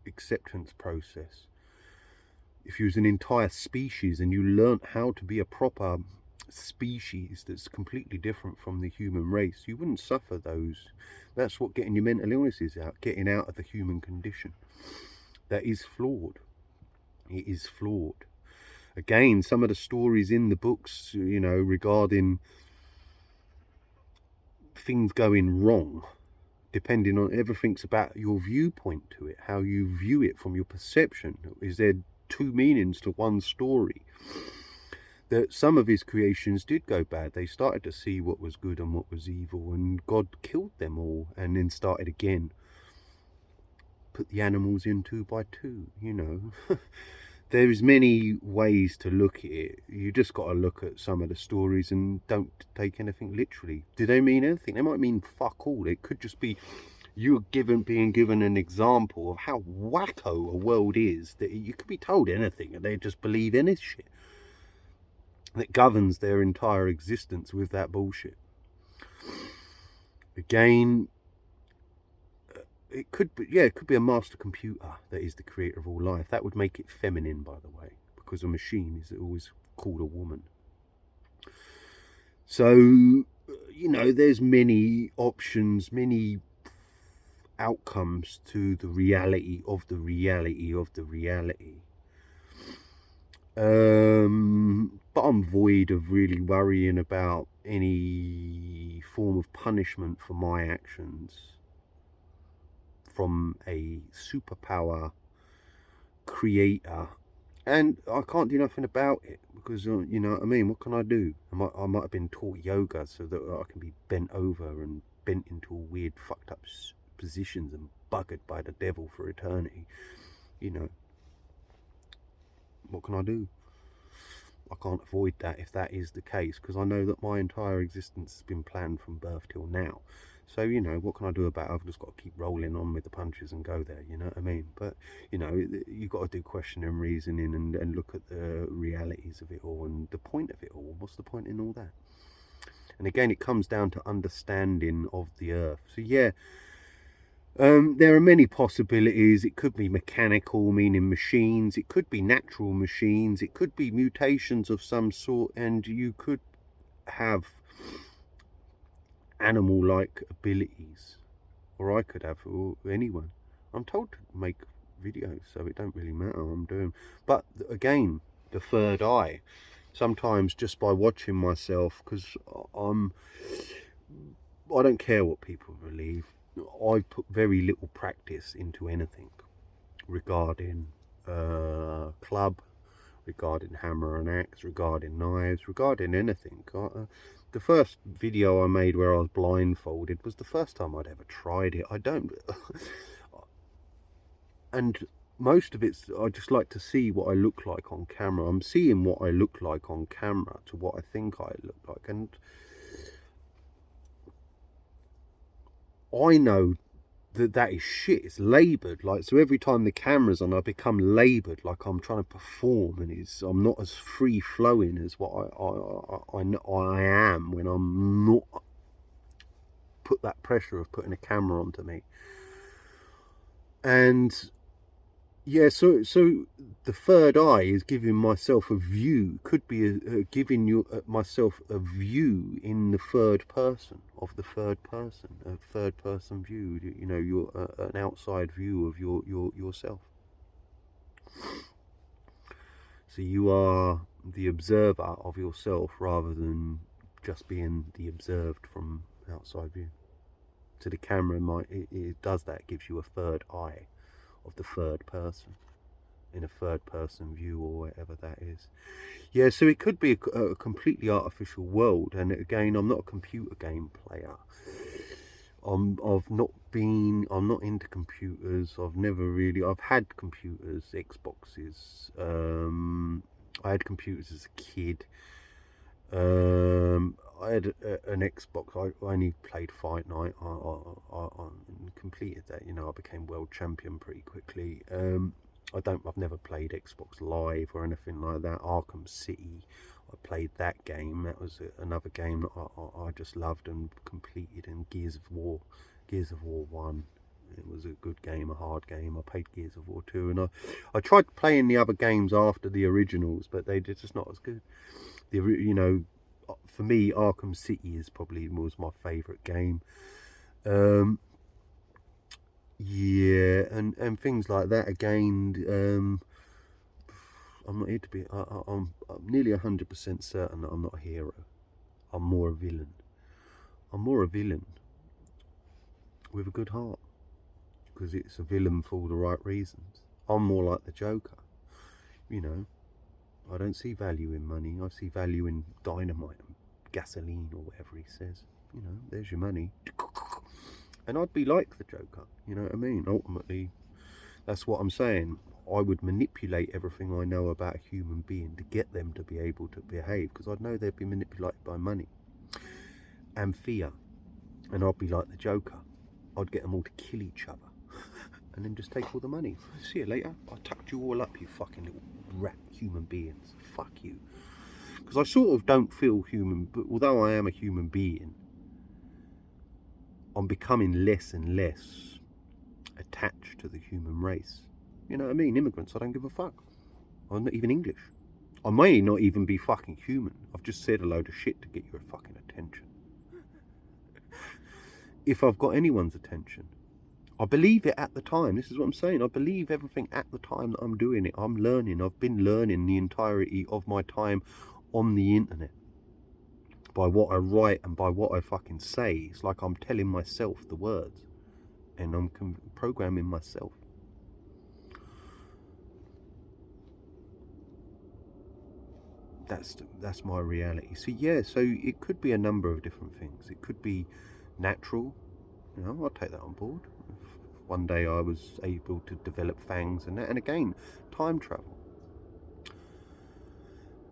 acceptance process. If you was an entire species and you learnt how to be a proper species that's completely different from the human race, you wouldn't suffer those. That's what getting your mental illness is out, getting out of the human condition. That is flawed. It is flawed. Again, some of the stories in the books, you know, regarding things going wrong, depending on, everything's about your viewpoint to it, how you view it from your perception. Is there two meanings to one story? That some of his creations did go bad. They started to see what was good and what was evil, and God killed them all and then started again. Put the animals in 2 by 2, you know. There's many ways to look at it. You just got to look at some of the stories and don't take anything literally. Do they mean anything? They might mean fuck all. It could just be you being given an example of how wacko a world is, that you could be told anything and they just believe any shit that governs their entire existence with that bullshit. Again, it could be a master computer that is the creator of all life. That would make it feminine, by the way, because a machine is always called a woman. So, you know, there's many options, many outcomes to the reality of the reality of the reality. But I'm void of really worrying about any form of punishment for my actions from a superpower creator, and I can't do nothing about it because you know what I mean. What can I do? I might have been taught yoga so that I can be bent over and bent into all weird fucked up positions and buggered by the devil for eternity. You know, what can I do? I can't avoid that if that is the case, because I know that my entire existence has been planned from birth till now. So, you know, what can I do about it? I've just got to keep rolling on with the punches and go there, you know what I mean? But, you know, you've got to do questioning and reasoning and look at the realities of it all and the point of it all. What's the point in all that? And again, it comes down to understanding of the earth. So, yeah, there are many possibilities. It could be mechanical, meaning machines. It could be natural machines. It could be mutations of some sort. And you could have animal-like abilities. Or I could have, or anyone. I'm told to make videos, so it don't really matter what I'm doing. But again, the third eye, sometimes just by watching myself, because I don't care what people believe. I put very little practice into anything regarding club, regarding hammer and axe, regarding knives, regarding anything. The first video I made where I was blindfolded was the first time I'd ever tried it. I don't, and most of it's, I just like to see what I look like on camera. I'm seeing what I look like on camera to what I think I look like, and I know that is shit. It's laboured. Like, so every time the camera's on, I become laboured, like I'm trying to perform, and I'm not as free flowing as what I am when I'm not put that pressure of putting a camera onto me. And yeah, so the third eye is giving myself a view. Could be giving myself a view in the third person of the third person, a third person view. You know, an outside view of yourself. So you are the observer of yourself rather than just being the observed from outside view. So the camera it does that. It gives you a third eye of the third person, in a third person view or whatever that is. Yeah, so it could be a completely artificial world. And again, I'm not a computer game player. I'm not into computers. I've had computers, Xboxes. I had computers as a kid. I had an Xbox. I only played Fight Night. I completed that. You know, I became world champion pretty quickly. I've never played Xbox Live or anything like that. Arkham City, I played that game. That was another game that I just loved and completed. And Gears of War 1. It was a good game, a hard game. I played Gears of War 2, and I tried playing the other games after the originals, but they're just not as good. For me, Arkham City was my favourite game. Yeah, and things like that. Again, I'm not here to be. I'm nearly 100% certain that I'm not a hero. I'm more a villain. I'm more a villain with a good heart, because it's a villain for all the right reasons. I'm more like the Joker. You know, I don't see value in money. I see value in dynamite and gasoline, or whatever he says. You know, there's your money. And I'd be like the Joker. You know what I mean? Ultimately, that's what I'm saying. I would manipulate everything I know about a human being to get them to be able to behave, because I'd know they'd be manipulated by money and fear. And I'd be like the Joker. I'd get them all to kill each other and then just take all the money. See you later. I tucked you all up, you fucking little rat human beings. Fuck you. Because I sort of don't feel human, but although I am a human being, I'm becoming less and less attached to the human race. You know what I mean? Immigrants, I don't give a fuck. I'm not even English. I may not even be fucking human. I've just said a load of shit to get your fucking attention. If I've got anyone's attention, I believe it at the time. This is what I'm saying. I believe everything at the time that I'm doing it. I'm learning. I've been learning the entirety of my time on the internet. By what I write and by what I fucking say. It's like I'm telling myself the words. And I'm programming myself. That's my reality. So yeah, so it could be a number of different things. It could be natural. You know, I'll take that on board. If one day I was able to develop fangs and that, and again, time travel.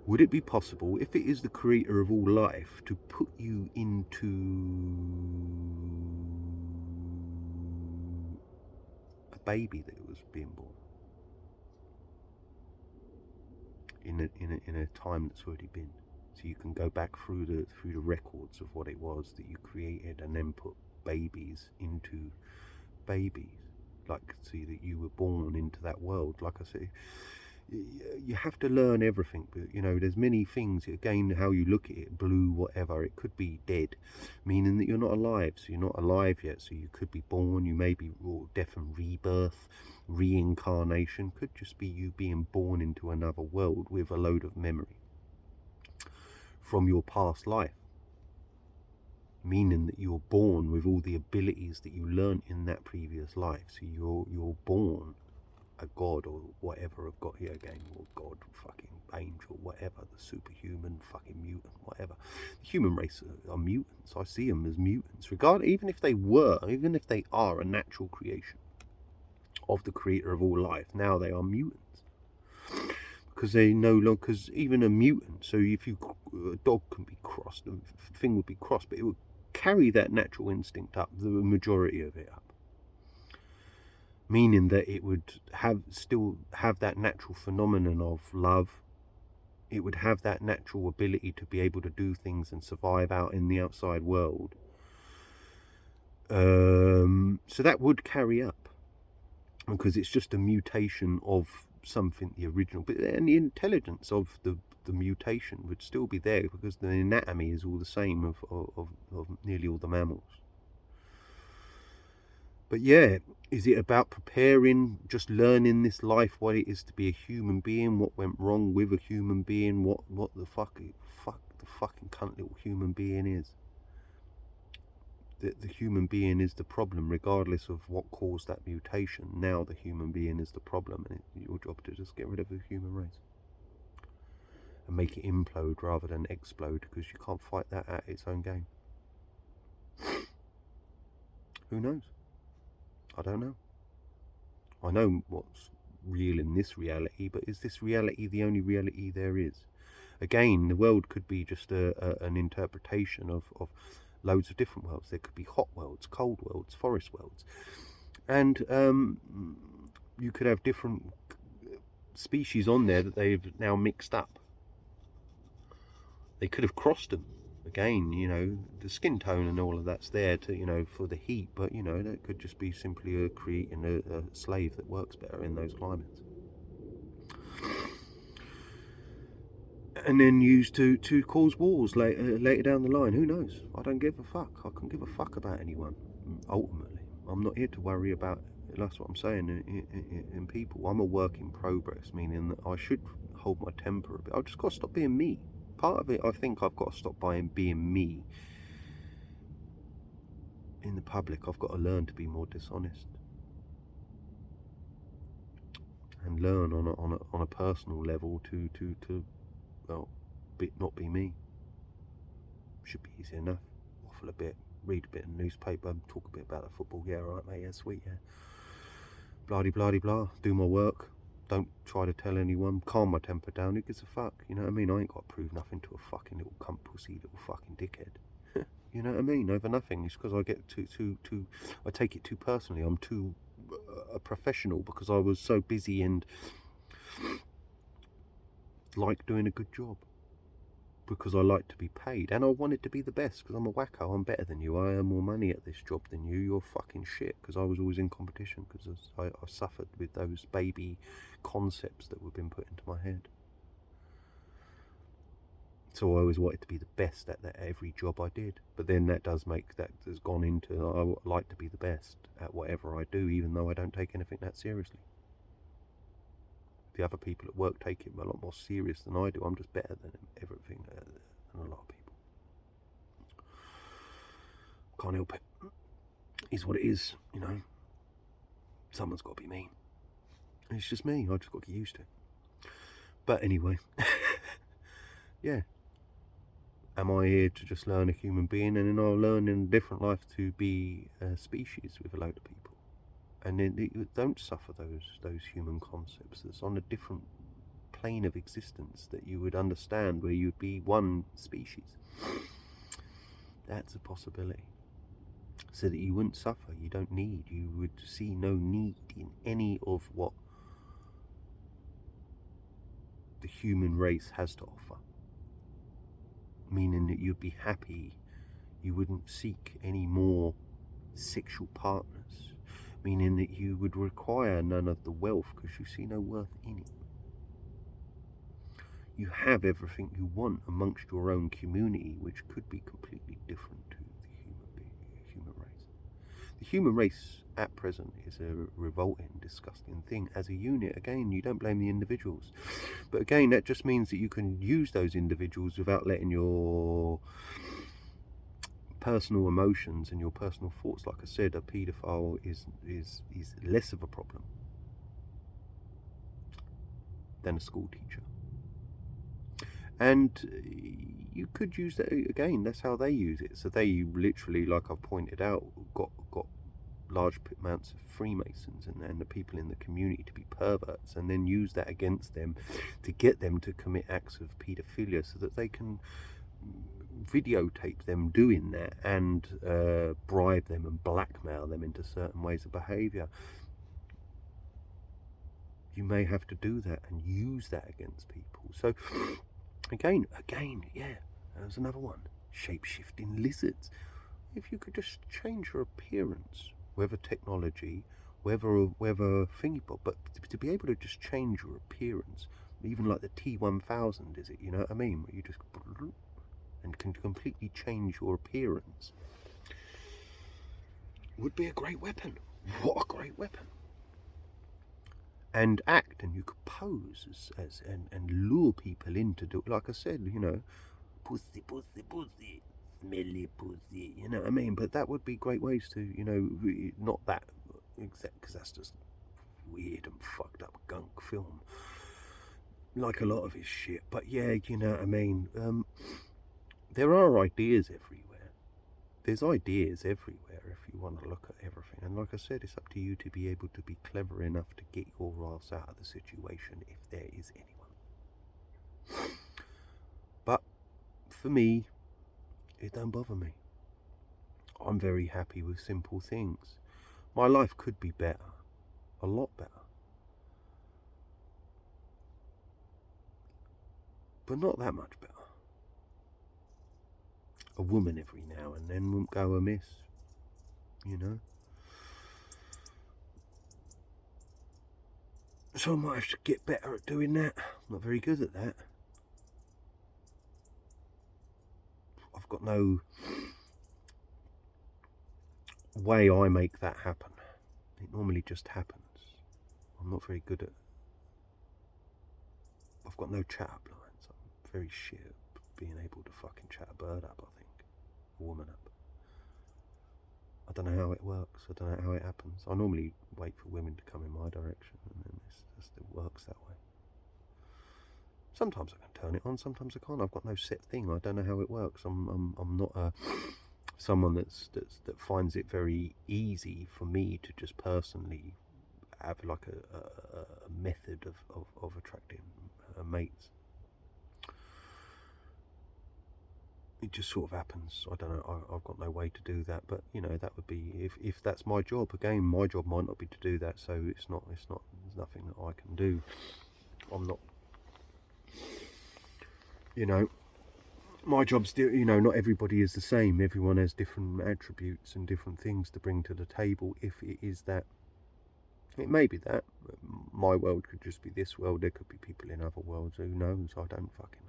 Would it be possible, if it is the creator of all life, to put you into a baby that was being born in a time that's already been, so you can go back through the records of what it was that you created, and then put babies into babies, like, see that you were born into that world, like I say. you have to learn everything, but you know there's many things, again, how you look at it, blue, whatever, it could be dead, meaning that you're not alive, so you're not alive yet, so you could be born, you may be death and rebirth, reincarnation, could just be you being born into another world with a load of memory from your past life, meaning that you're born with all the abilities that you learned in that previous life, so you're born a god or whatever, a god here again, or god, fucking angel, whatever, the superhuman, fucking mutant, whatever. The human race are mutants. I see them as mutants, even if they are a natural creation of the creator of all life. Now they are mutants because they no longer, because even a mutant. So if a dog can be crossed, a thing would be crossed, but it would carry that natural instinct up, the majority of it up, meaning that it would still have that natural phenomenon of love. It would have that natural ability to be able to do things and survive out in the outside world. So that would carry up, because it's just a mutation of something, the original, but then the intelligence of the mutation would still be there, because the anatomy is all the same of nearly all the mammals. But yeah, is it about preparing, just learning this life, what it is to be a human being, what went wrong with a human being, what the fucking cunt little human being is? The human being is the problem, regardless of what caused that mutation. Now the human being is the problem, and it's your job to just get rid of the human race and make it implode rather than explode, because you can't fight that at its own game. Who knows? I don't know. I know what's real in this reality, but is this reality the only reality there is? Again, the world could be just an interpretation of loads of different worlds. There could be hot worlds, cold worlds, forest worlds, and you could have different species on there that they've now mixed up. They could have crossed them. Again, you know, the skin tone and all of that's there to, you know, for the heat, but you know, that could just be simply creating a slave that works better in those climates, and then used to cause wars later down the line. Who knows? I don't give a fuck. I couldn't give a fuck about anyone. Ultimately, I'm not here to worry about. That's what I'm saying in people. I'm a work in progress, meaning that I should hold my temper a bit. I've just got to stop being me. Part of it, I think I've got to stop being me in the public. I've got to learn to be more dishonest and learn on a personal level to well, not be me. Should be easy enough. Waffle a bit, read a bit of the newspaper, talk a bit about the football. Yeah, right, mate. Yeah, sweet. Yeah. Blah blah blah. Do my work. Don't try to tell anyone. Calm my temper down. Who gives a fuck? You know what I mean? I ain't got to prove nothing to a fucking little cunt pussy, little fucking dickhead. You know what I mean? Over nothing. It's because I get I take it too personally. I'm too a professional, because I was so busy and like doing a good job, because I like to be paid, and I wanted to be the best, because I'm a wacko. I'm better than you. I earn more money at this job than you. You're fucking shit, because I was always in competition, because I suffered with those baby concepts that were being put into my head. So I always wanted to be the best at every job I did. But then that has gone into, I like to be the best at whatever I do, even though I don't take anything that seriously. The other people at work take it a lot more serious than I do. I'm just better than everything, than a lot of people. Can't help it. It's what it is, you know. Someone's got to be me. It's just me. I just got to get used to it. But anyway, yeah. Am I here to just learn a human being, and then I'll learn in a different life to be a species with a load of people, and then you don't suffer those human concepts. That's on a different plane of existence that you would understand, where you'd be one species. That's a possibility. So that you wouldn't suffer. You would see no need in any of what the human race has to offer. Meaning that you'd be happy. You wouldn't seek any more sexual partners. Meaning that you would require none of the wealth, because you see no worth in it. you have everything you want amongst your own community, which could be completely different to the human race. The human race at present is a revolting, disgusting thing. As a unit, again, you don't blame the individuals. But again, that just means that you can use those individuals without letting your personal emotions and your personal thoughts. Like I said, a paedophile is less of a problem than a school teacher. And you could use that again. That's how they use it. So they literally, like I've pointed out, got large amounts of Freemasons and the people in the community to be perverts, and then use that against them to get them to commit acts of paedophilia, so that they can videotape them doing that and bribe them and blackmail them into certain ways of behaviour. You may have to do that and use that against people. So again, yeah, there's another one. Shape-shifting lizards. If you could just change your appearance, whether technology, whether thingy, but to be able to just change your appearance, even like the T1000, is it? You know what I mean? Where you just and can completely change your appearance, would be a great weapon. What a great weapon! And act, and you could pose as and lure people into do. Like I said, you know, pussy, pussy, pussy, smelly pussy. You know what I mean? But that would be great ways to, you know, not that exact, because that's just weird and fucked up gunk film, like a lot of his shit. But yeah, you know what I mean. There are ideas everywhere. There's ideas everywhere if you want to look at everything. And like I said, it's up to you to be able to be clever enough to get your ass out of the situation, if there is anyone. But for me, it don't bother me. I'm very happy with simple things. My life could be better, a lot better. But not that much better. A woman every now and then won't go amiss, you know. So I might have to get better at doing that. I'm not very good at that. I've got no way I make that happen. It normally just happens. I'm not very good at... I've got no chat-up lines. I'm very shit at being able to fucking chat a bird up, I think. A woman up. I don't know how it works. I don't know how it happens. I normally wait for women to come in my direction, and then it works that way. Sometimes I can turn it on, sometimes I can't. I've got no set thing. I don't know how it works. I'm not someone that finds it very easy for me to just personally have like a method of attracting mates. It just sort of happens. I don't know. I've got no way to do that. But you know, that would be if that's my job. Again, my job might not be to do that. So it's not. There's nothing that I can do. I'm not. You know, my job's still. You know, not everybody is the same. Everyone has different attributes and different things to bring to the table. If it is that, it may be that. My world could just be this world. There could be people in other worlds. Who knows? I don't fucking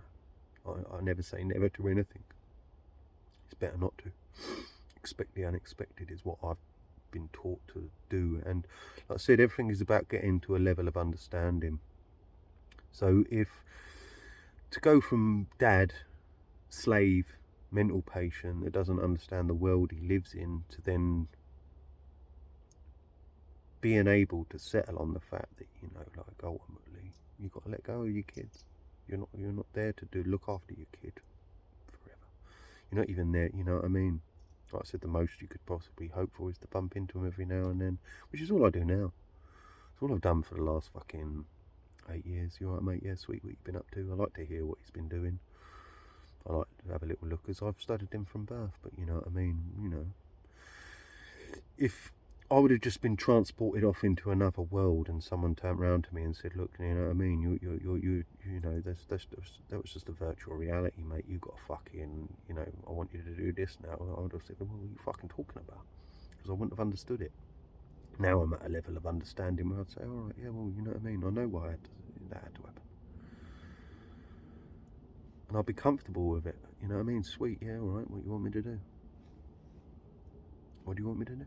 know. I never say never to anything. It's better not to. Expect the unexpected is what I've been taught to do. And like I said, everything is about getting to a level of understanding. So if to go from dad, slave, mental patient that doesn't understand the world he lives in, to then being able to settle on the fact that, you know, like ultimately you've got to let go of your kids. You're not there to look after your kid forever. You're not even there, you know what I mean? Like I said, the most you could possibly hope for is to bump into him every now and then, which is all I do now. It's all I've done for the last fucking 8 years. You alright, mate? Yeah, sweet. What you've been up to? I like to hear what he's been doing. I like to have a little look, as I've studied him from birth. But you know what I mean? You know, if I would have just been transported off into another world and someone turned around to me and said, "Look, you know what I mean? You know, that was just a virtual reality, mate. You got fucking, you know, I want you to do this now." I would have said, "Well, what are you fucking talking about?" Because I wouldn't have understood it. Now I'm at a level of understanding where I'd say, "All right, yeah, well, you know what I mean? I know why that had to happen." And I'll be comfortable with it. You know what I mean? Sweet, yeah, alright, what you want me to do? What do you want me to do?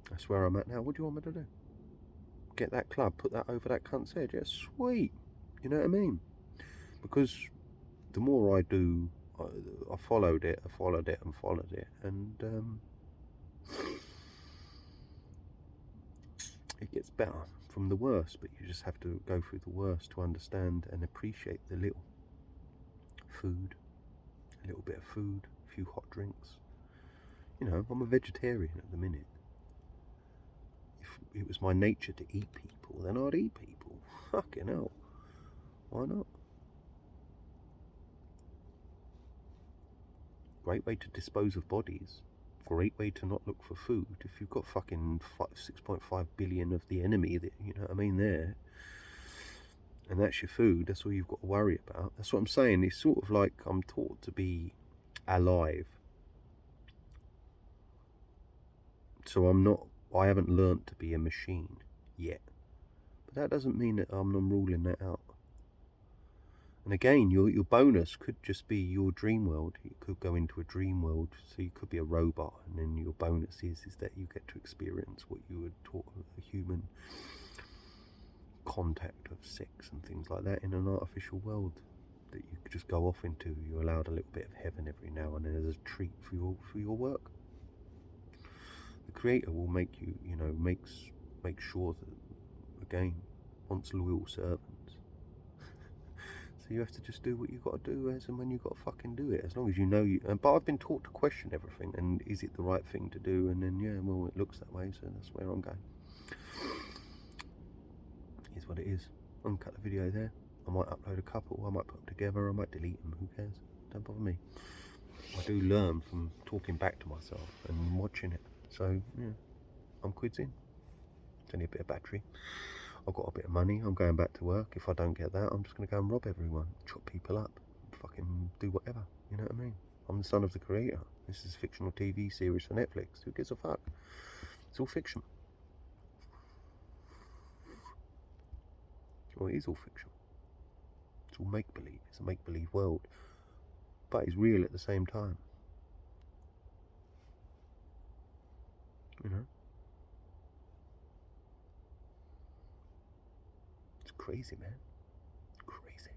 That's where I'm at now. What do you want me to do? Get that club, put that over that cunt's head. Yeah, sweet. You know what I mean? Because the more I do, I followed it, and it gets better from the worst. But you just have to go through the worst to understand and appreciate the little food, a little bit of food, a few hot drinks. You know, I'm a vegetarian at the minute. If it was my nature to eat people, then I'd eat people. Fucking hell. Why not? Great way to dispose of bodies. Great way to not look for food. If you've got fucking 6.5 billion of the enemy, that, you know what I mean, there, and that's your food, that's all you've got to worry about. That's what I'm saying. It's sort of like I'm taught to be alive. So I haven't learnt to be a machine yet. But that doesn't mean that I'm not ruling that out. And again, your bonus could just be your dream world. You could go into a dream world, so you could be a robot, and then your bonus is that you get to experience what you were taught a human contact of sex and things like that in an artificial world that you could just go off into. You're allowed a little bit of heaven every now and then as a treat for your work. The creator will make you, make sure that, again, wants loyal servants. So you have to just do what you got to do as and when you got to fucking do it, as long as you know you. But I've been taught to question everything, and is it the right thing to do? And then yeah, well, it looks that way, so that's where I'm going. Is what it is. I'm gonna cut the video there. I might upload a couple. I might put them together. I might delete them. Who cares? Don't bother me. I do learn from talking back to myself and watching it. So yeah, I'm quitting. It's only a bit of battery. I've got a bit of money. I'm going back to work. If I don't get that, I'm just going to go and rob everyone, chop people up, fucking do whatever. You know what I mean? I'm the son of the creator. This is a fictional TV series for Netflix. Who gives a fuck? It's all fiction. Well, it is all fiction. It's all make-believe. It's a make-believe world. But it's real at the same time. You know? It's crazy, man. Crazy.